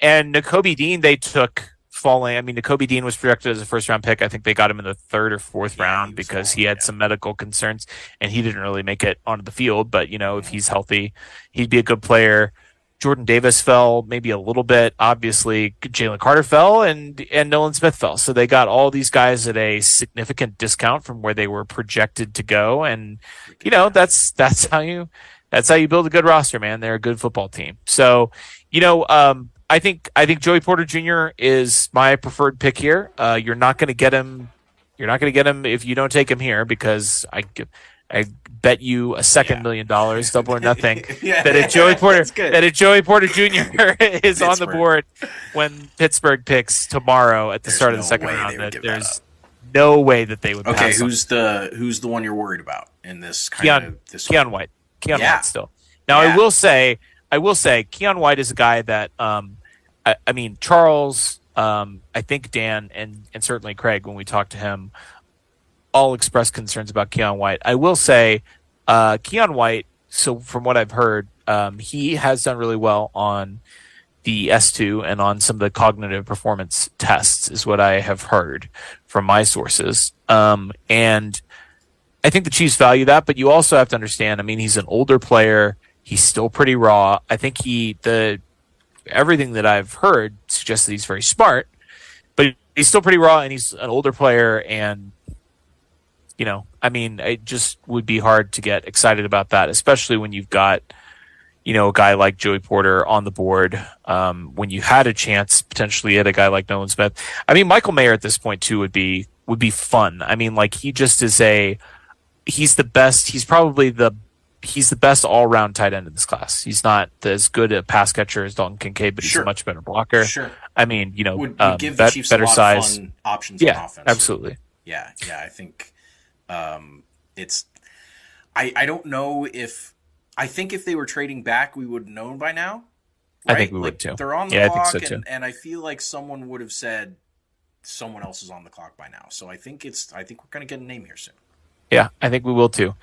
Speaker 2: And Nakobe Dean, they took falling. I mean, Nakobe Dean was projected as a first-round pick. I think they got him in the 3rd or 4th round because he had some medical concerns and he didn't really make it onto the field. But if he's healthy, he'd be a good player. Jordan Davis fell maybe a little bit. Obviously, Jalen Carter fell and Nolan Smith fell. So they got all these guys at a significant discount from where they were projected to go. And that's how you build a good roster, man. They're a good football team. So I think Joey Porter Jr. is my preferred pick here. You're not going to get him. You're not going to get him if you don't take him here because I bet you $2 million, double or nothing, that a Joey Porter Jr. is on the board when Pittsburgh picks tomorrow at the start of the second round. There's no way that they would.
Speaker 3: Okay, who's the one you're worried about in this
Speaker 2: Keon White? Keon White still. Now I will say Keon White is a guy that I mean Charles, I think Dan and certainly Craig when we talked to him all expressed concerns about Keon White. I will say Keon White, so from what I've heard, he has done really well on the S2 and on some of the cognitive performance tests is what I have heard from my sources. And I think the Chiefs value that, but you also have to understand, I mean, he's an older player. He's still pretty raw. I think everything that I've heard suggests that he's very smart, but he's still pretty raw and he's an older player. And, I mean, it just would be hard to get excited about that, especially when you've got, a guy like Joey Porter on the board, when you had a chance potentially at a guy like Nolan Smith. I mean, Michael Mayer at this point too would be fun. I mean, like he just is he's the best. He's the best all-around tight end in this class. He's not as good a pass catcher as Dalton Kincaid, but he's a much better blocker.
Speaker 3: Sure.
Speaker 2: I mean,
Speaker 3: would give the Chiefs better size, fun options on offense.
Speaker 2: Absolutely.
Speaker 3: Yeah. I think it's. I don't know if. I think if they were trading back, we would have known by now. Right?
Speaker 2: I think we would too.
Speaker 3: They're on the clock,
Speaker 2: I think so too.
Speaker 3: And I feel like someone would have said someone else is on the clock by now. So I think we're going to get a name here soon.
Speaker 2: Yeah, I think we will too.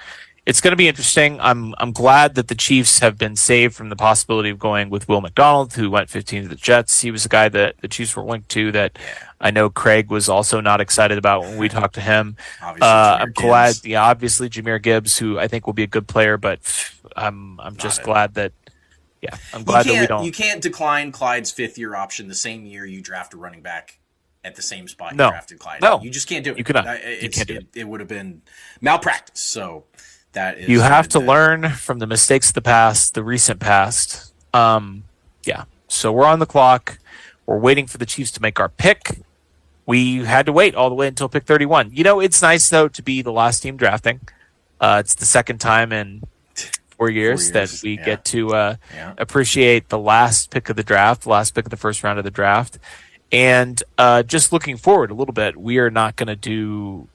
Speaker 2: It's going to be interesting. I'm glad that the Chiefs have been saved from the possibility of going with Will McDonald, who went 15 to the Jets. He was a guy that the Chiefs were linked to that I know Craig was also not excited about when we talked to him. I'm glad, obviously Jahmyr Gibbs, who I think will be a good player, but I'm just glad that, I'm glad that we don't.
Speaker 3: You can't decline Clyde's 5th-year option the same year you draft a running back at the same spot you drafted Clyde.
Speaker 2: No,
Speaker 3: you just can't do it.
Speaker 2: You cannot.
Speaker 3: You can't do it. It would have been malpractice. So.
Speaker 2: You have to learn from the mistakes of the past, the recent past. So we're on the clock. We're waiting for the Chiefs to make our pick. We had to wait all the way until pick 31. It's nice, though, to be the last team drafting. It's the second time in 4 years that we get to appreciate the last pick of the draft, the last pick of the first round of the draft. And just looking forward a little bit, we're not going to do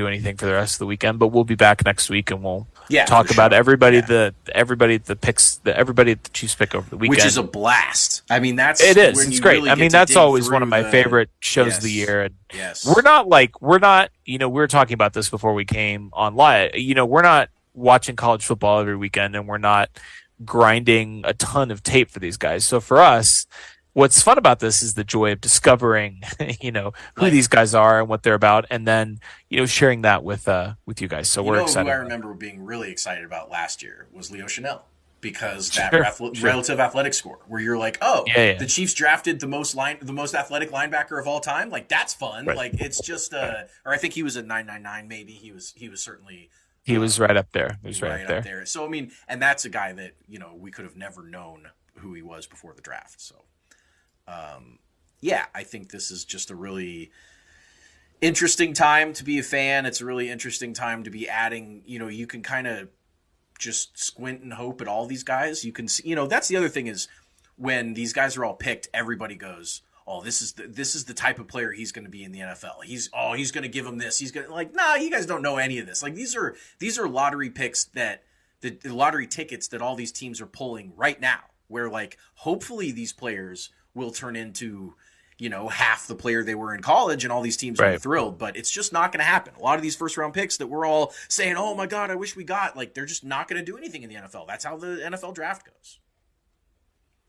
Speaker 2: anything for the rest of the weekend, but we'll be back next week and we'll talk about everybody at the Chiefs pick over the weekend,
Speaker 3: which is a blast. I mean, it's
Speaker 2: great.
Speaker 3: Really
Speaker 2: I mean, that's always one of my favorite shows of the year. And we're not, we were talking about this before we came on live. We're not watching college football every weekend and we're not grinding a ton of tape for these guys. So for us, what's fun about this is the joy of discovering, who these guys are and what they're about, and then, sharing that with you guys. So we're excited.
Speaker 3: Who I remember being really excited about last year was Leo Chanel, because that relative athletic score, where you're like, the Chiefs drafted the most athletic linebacker of all time. Like, that's fun. Right. Like, it's just or I think he was at 999. Maybe he was certainly. He was
Speaker 2: right up there. He was right up there.
Speaker 3: So I mean, and that's a guy that we could have never known who he was before the draft. So. I think this is just a really interesting time to be a fan. It's a really interesting time to be adding, you can kind of just squint and hope at all these guys. You can see, that's the other thing is when these guys are all picked, everybody goes, oh, this is the type of player he's going to be in the NFL. He's going to give him this. He's going to nah, you guys don't know any of this. Like these are lottery picks that the lottery tickets that all these teams are pulling right now, where like, hopefully these players will turn into, half the player they were in college, and all these teams are thrilled. But it's just not going to happen. A lot of these first round picks that we're all saying, oh my God, I wish we got, like, they're just not going to do anything in the NFL. That's how the NFL draft goes.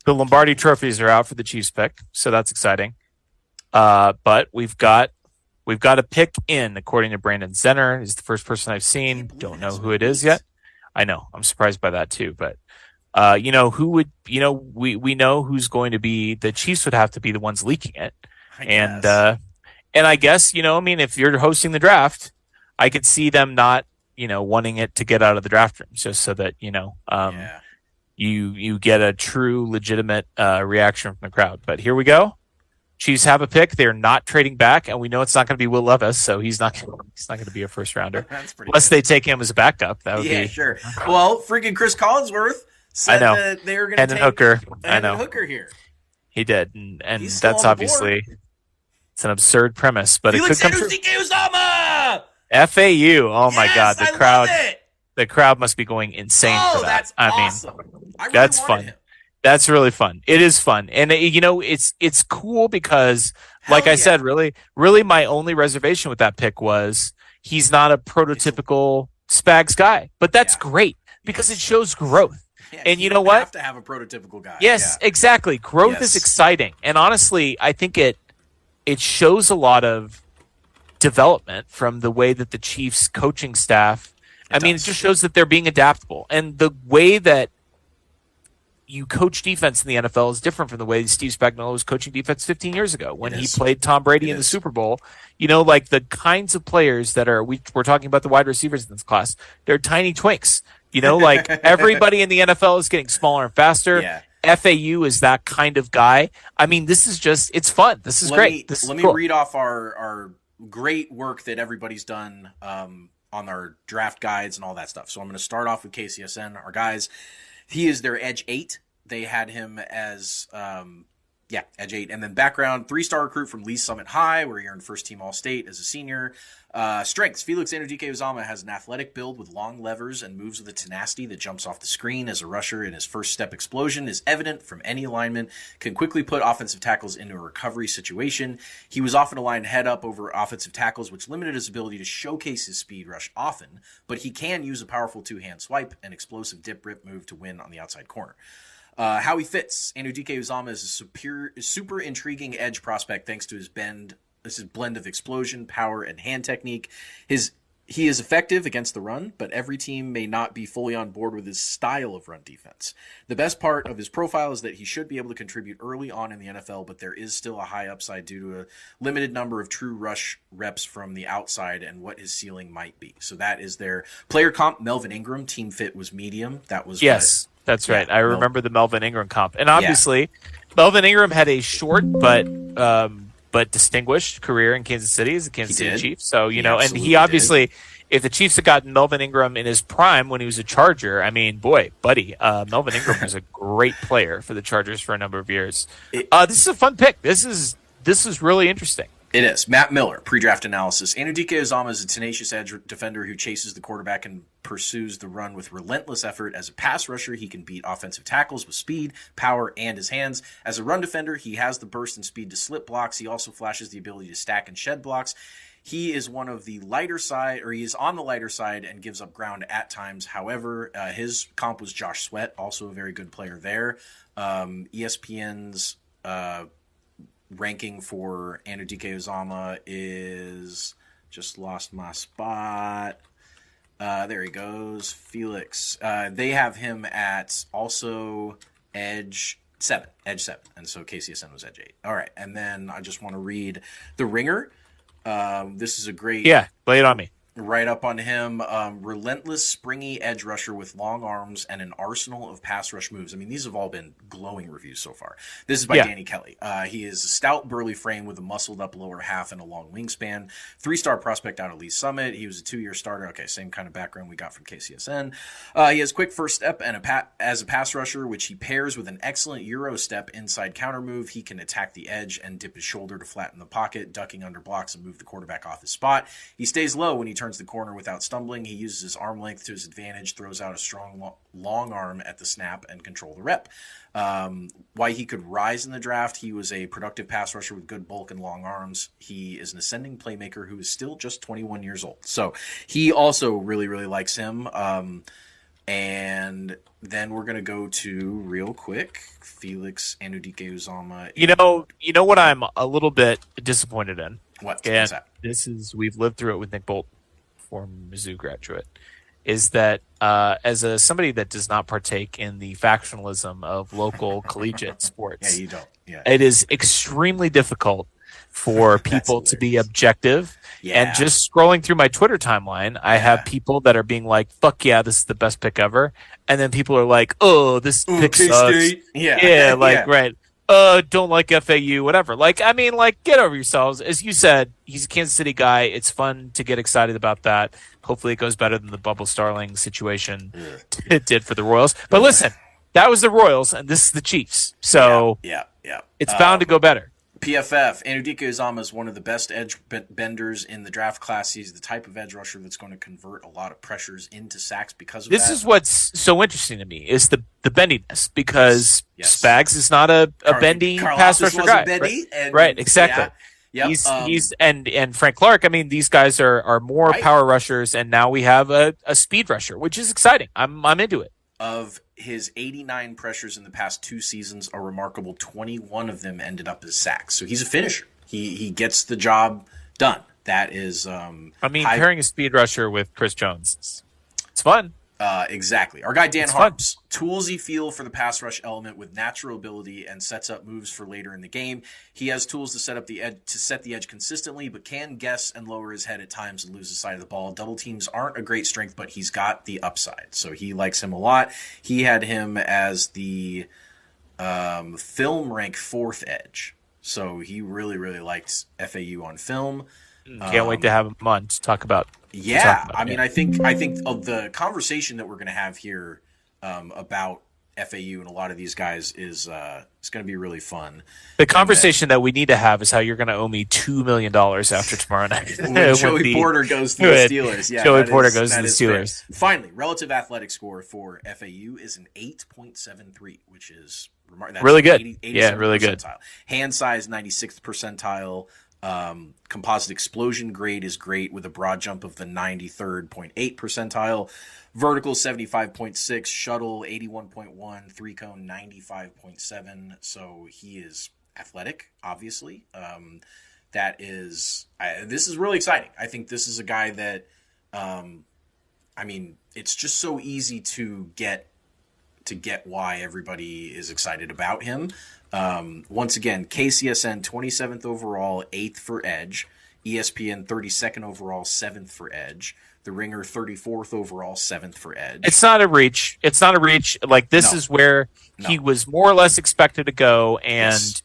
Speaker 2: The Lombardi trophies are out for the Chiefs pick, so that's exciting. But we've got a pick in, according to Brandon Zenner. He's the first person I've seen. Don't know who it is yet. I know. I'm surprised by that too. But who would, we know who's going to be. The Chiefs would have to be the ones leaking it. And I guess, if you're hosting the draft, I could see them not, wanting it to get out of the draft room just so that, you get a true legitimate reaction from the crowd. But here we go. Chiefs have a pick. They're not trading back, and we know it's not going to be Will Levis, so he's not going to be a first rounder. Unless they take him as a backup. That would be
Speaker 3: sure. Well, freaking Chris Collinsworth said that they were going to take
Speaker 2: Hooker.
Speaker 3: Hooker here.
Speaker 2: He did, and that's obviously it's an absurd premise, but
Speaker 3: Felix
Speaker 2: it could come true. FAU. Oh my God, the crowd. The crowd must be going insane for that.
Speaker 3: That's awesome.
Speaker 2: That's fun. That's really fun. It is fun. And it's cool because, like I said, really my only reservation with that pick was he's not a prototypical Spags guy. But that's great because it shows growth.
Speaker 3: Yeah,
Speaker 2: and you know what?
Speaker 3: You have to have a prototypical guy.
Speaker 2: Yes, exactly. Growth is exciting. And honestly, I think it shows a lot of development from the way that the Chiefs coaching staff, it just shows that they're being adaptable. And the way that you coach defense in the NFL is different from the way Steve Spagnuolo was coaching defense 15 years ago when he played Tom Brady in the Super Bowl. Like the kinds of players that we're talking about the wide receivers in this class, they're tiny twinks. Like everybody in the NFL is getting smaller and faster.
Speaker 3: Yeah.
Speaker 2: FAU is that kind of guy. This is it's fun. This is great.
Speaker 3: Let me read off our great work that everybody's done on our draft guides and all that stuff. So I'm going to start off with KCSN, our guys. He is their edge 8. They had him as, edge 8. And then background, 3-star recruit from Lee Summit High, where he earned first-team All-State as a senior. Strengths, Felix Anudike-Uzomah has an athletic build with long levers and moves with a tenacity that jumps off the screen as a rusher, and his first-step explosion is evident from any alignment, can quickly put offensive tackles into a recovery situation. He was often aligned head up over offensive tackles, which limited his ability to showcase his speed rush often, but he can use a powerful two-hand swipe and explosive dip-rip move to win on the outside corner. How he fits, Anudike-Uzomah is a super intriguing edge prospect thanks to his blend of explosion, power, and hand technique. He is effective against the run, but every team may not be fully on board with his style of run defense. The best part of his profile is that he should be able to contribute early on in the NFL, but there is still a high upside due to a limited number of true rush reps from the outside and what his ceiling might be. So that is their player comp. Melvin Ingram, team fit was medium. That was
Speaker 2: that's right. I remember the Melvin Ingram comp. And obviously, Melvin Ingram had a short but distinguished career in Kansas City as a Kansas City Chief. So, and he obviously, if the Chiefs had gotten Melvin Ingram in his prime when he was a Charger, Melvin Ingram was a great player for the Chargers for a number of years. This is a fun pick. This is really interesting.
Speaker 3: It is. Matt Miller, pre-draft analysis. Anudike-Uzomah is a tenacious edge defender who chases the quarterback and pursues the run with relentless effort. As a pass rusher, he can beat offensive tackles with speed, power, and his hands. As a run defender, he has the burst and speed to slip blocks. He also flashes the ability to stack and shed blocks. He is on the lighter side and gives up ground at times. However, his comp was Josh Sweat, also a very good player there. ESPN's ranking for Anudike-Uzomah is, just lost my spot. There he goes. Felix. They have him at also edge 7. And so KCSN was edge 8. All right. And then I just want to read The Ringer. This is a great...
Speaker 2: Yeah, lay it on me.
Speaker 3: Right up on him. Relentless, springy edge rusher with long arms and an arsenal of pass rush moves. These have all been glowing reviews so far. This is by Danny Kelly. He is a stout, burly frame with a muscled-up lower half and a long wingspan. 3-star prospect out of Lee Summit. He was a 2-year starter. Okay, same kind of background we got from KCSN. He has quick first step and as a pass rusher, which he pairs with an excellent Euro step inside counter move. He can attack the edge and dip his shoulder to flatten the pocket, ducking under blocks and move the quarterback off his spot. He stays low when he turns turns the corner without stumbling. He uses his arm length to his advantage, throws out a strong long arm at the snap, and control the rep. Why he could rise in the draft, he was a productive pass rusher with good bulk and long arms. He is an ascending playmaker who is still just 21 years old. So he also really, really likes him. And then we're going to go to, real quick, Felix Anudike-Uzomah.
Speaker 2: You know what I'm a little bit disappointed in?
Speaker 3: What's
Speaker 2: that? We've lived through it with Nick Bolt, former Mizzou graduate, is that as somebody that does not partake in the factionalism of local collegiate sports,
Speaker 3: you don't. Yeah.
Speaker 2: It is extremely difficult for people to be objective. Yeah. And just scrolling through my Twitter timeline, I have people that are being like, fuck yeah, this is the best pick ever. And then people are like, oh, this pick sucks. Right. Don't like FAU, whatever. Like, I mean, like, get over yourselves. As you said, he's a Kansas City guy. It's fun to get excited about that. Hopefully it goes better than the Bubble Starling situation it did for the Royals. But listen, that was the Royals, and this is the Chiefs. So it's bound to go better.
Speaker 3: PFF, Anudike-Uzomah is one of the best edge benders in the draft class. He's the type of edge rusher that's going to convert a lot of pressures into sacks because of
Speaker 2: this. This is what's so interesting to me is the bendiness, because Spags is not a bendy pass rusher guy. Right, exactly.
Speaker 3: Yeah.
Speaker 2: He's and Frank Clark. I mean, these guys are more power rushers, and now we have a speed rusher, which is exciting. I'm into it.
Speaker 3: Of his 89 pressures in the past 2 seasons, a remarkable 21 of them ended up as sacks. So he's a finisher. He gets the job done. That is,
Speaker 2: pairing a speed rusher with Chris Jones, it's fun.
Speaker 3: Exactly. Our guy Dan Harps, toolsy feel for the pass rush element with natural ability and sets up moves for later in the game. He has tools to set the edge consistently, but can guess and lower his head at times and lose the side of the ball. Double teams aren't a great strength, but he's got the upside, so he likes him a lot. He had him as the film rank 4th edge, so he really, really liked FAU on film.
Speaker 2: Can't wait to have him on to talk about.
Speaker 3: I think of the conversation that we're going to have here about FAU and a lot of these guys is it's going to be really fun.
Speaker 2: The conversation that we need to have is how you're going to owe me $2 million after tomorrow night.
Speaker 3: When Joey Porter goes to the Steelers. Yeah,
Speaker 2: Joey Porter goes to the Steelers.
Speaker 3: Fair. Finally, relative athletic score for FAU is an 8.73, which is
Speaker 2: really good. Really good.
Speaker 3: Hand size 96th percentile. Composite explosion grade is great with a broad jump of the 93rd.8 percentile. Vertical 75.6, shuttle 81.1, 3-cone 95.7. So he is athletic, obviously. This is really exciting. I think this is a guy that, it's just so easy to get why everybody is excited about him. Once again, KCSN 27th overall, 8th for edge. ESPN 32nd overall, 7th for edge. The Ringer 34th overall, 7th for edge.
Speaker 2: It's not a reach. Like, this is where he was more or less expected to go, and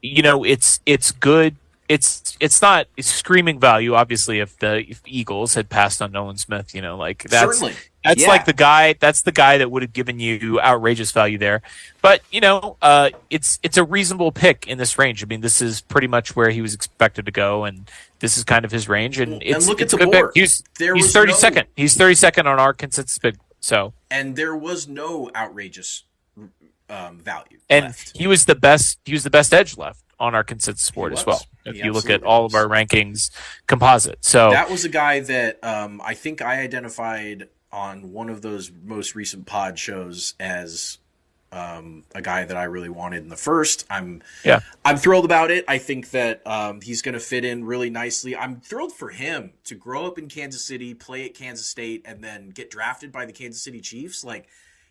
Speaker 2: it's good. It's not screaming value, obviously. If Eagles had passed on Nolan Smith, that's
Speaker 3: certainly.
Speaker 2: That's the guy that would have given you outrageous value there. But it's a reasonable pick in this range. I mean, this is pretty much where he was expected to go, and this is kind of his range. And
Speaker 3: look at
Speaker 2: a
Speaker 3: the
Speaker 2: good
Speaker 3: board.
Speaker 2: Pick. He's 32nd. He's 32nd on our consensus pick. So,
Speaker 3: and there was no outrageous value.
Speaker 2: And
Speaker 3: left.
Speaker 2: he was the best edge left on our consensus board as well. If you look at all of our rankings composite. So
Speaker 3: that was a guy that I think I identified on one of those most recent pod shows as a guy that I really wanted in the first. I'm thrilled about it. I think that he's going to fit in really nicely. I'm thrilled for him to grow up in Kansas City, play at Kansas State, and then get drafted by the Kansas City Chiefs. Like,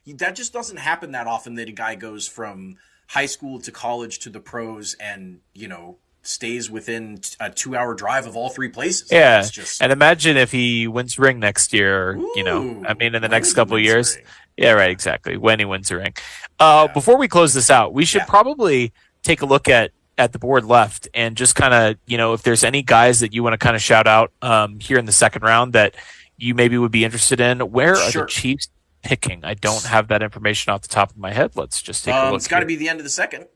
Speaker 3: that just doesn't happen that often, that a guy goes from high school to college to the pros and, stays within a 2-hour drive of all 3 places.
Speaker 2: Yeah. And imagine if he wins ring next year, in the next couple of years. Ring. Yeah, right. Exactly. When he wins the ring. Before we close this out, we should probably take a look at the board left and just kind of, if there's any guys that you want to kind of shout out here in the second round that you maybe would be interested in. Where are the Chiefs picking? I don't have that information off the top of my head. Let's just take a look.
Speaker 3: It's got to be the end of the second.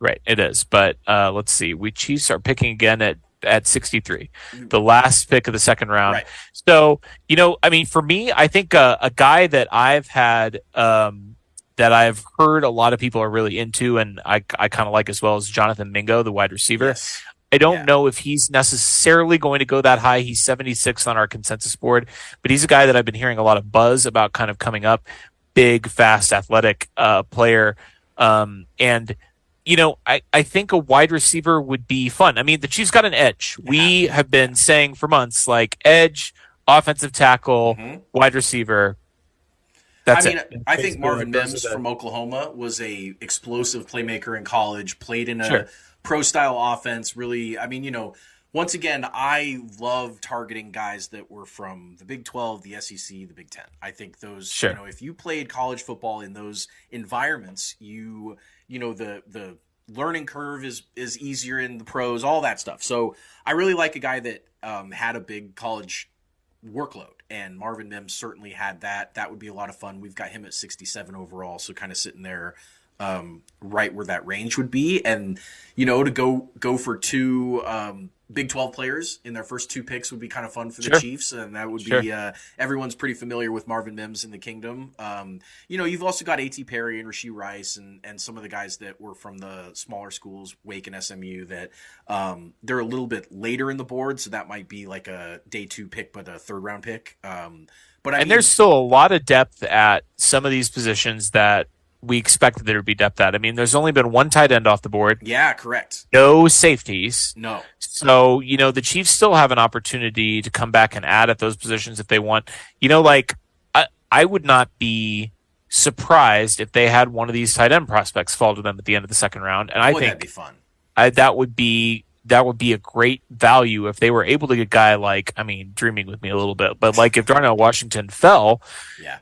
Speaker 2: Right, it is. But let's see. We Chiefs are picking again at at 63, the last pick of the second round.
Speaker 3: Right.
Speaker 2: So, I mean, for me, I think a guy that I've had, that I've heard a lot of people are really into, and I kind of like as well, as Jonathan Mingo, the wide receiver.
Speaker 3: Yes.
Speaker 2: I don't know if he's necessarily going to go that high. He's 76 on our consensus board, but he's a guy that I've been hearing a lot of buzz about kind of coming up. Big, fast, athletic player. And I think a wide receiver would be fun. I mean, the Chiefs got an edge. We have been saying for months, like, edge, offensive tackle, wide receiver. That's
Speaker 3: I think Marvin Mims from Oklahoma was a explosive playmaker in college, played in a pro-style offense, really. I mean, once again, I love targeting guys that were from the Big 12, the SEC, the Big 10. I think those, if you played college football in those environments, the learning curve is easier in the pros, all that stuff. So I really like a guy that had a big college workload, and Marvin Mims certainly had that. That would be a lot of fun. We've got him at 67 overall, so kind of sitting there right where that range would be. And, to go for two Big 12 players in their first two picks would be kind of fun for the Chiefs, and that would be everyone's pretty familiar with Marvin Mims in the Kingdom. You've also got A.T. Perry and Rashee Rice and some of the guys that were from the smaller schools, Wake and SMU, that they're a little bit later in the board, so that might be like a day 2 pick, but a third-round pick. But
Speaker 2: there's still a lot of depth at some of these positions that we expected there to be depth at. I mean, there's only been one tight end off the board.
Speaker 3: Yeah, correct.
Speaker 2: No safeties.
Speaker 3: No.
Speaker 2: So, the Chiefs still have an opportunity to come back and add at those positions if they want. I would not be surprised if they had one of these tight end prospects fall to them at the end of the second round. And I think
Speaker 3: that'd be fun.
Speaker 2: That would be a great value if they were able to get a guy like, dreaming with me a little bit, but like if Darnell Washington fell,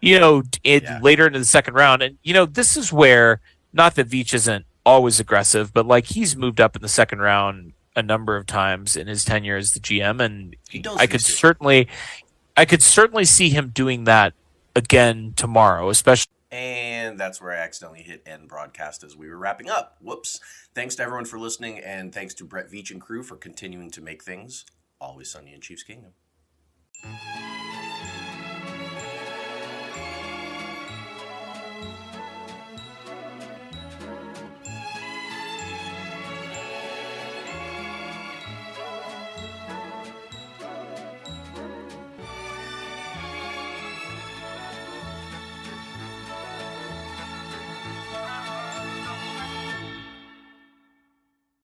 Speaker 2: later into the second round. And, this is where, not that Veach isn't always aggressive, but like he's moved up in the second round a number of times in his tenure as the GM. And I could certainly see him doing that again tomorrow, especially.
Speaker 3: And that's where I accidentally hit end broadcast as we were wrapping up. Whoops. Thanks to everyone for listening, and thanks to Brett Veach and crew for continuing to make things always sunny in Chiefs Kingdom.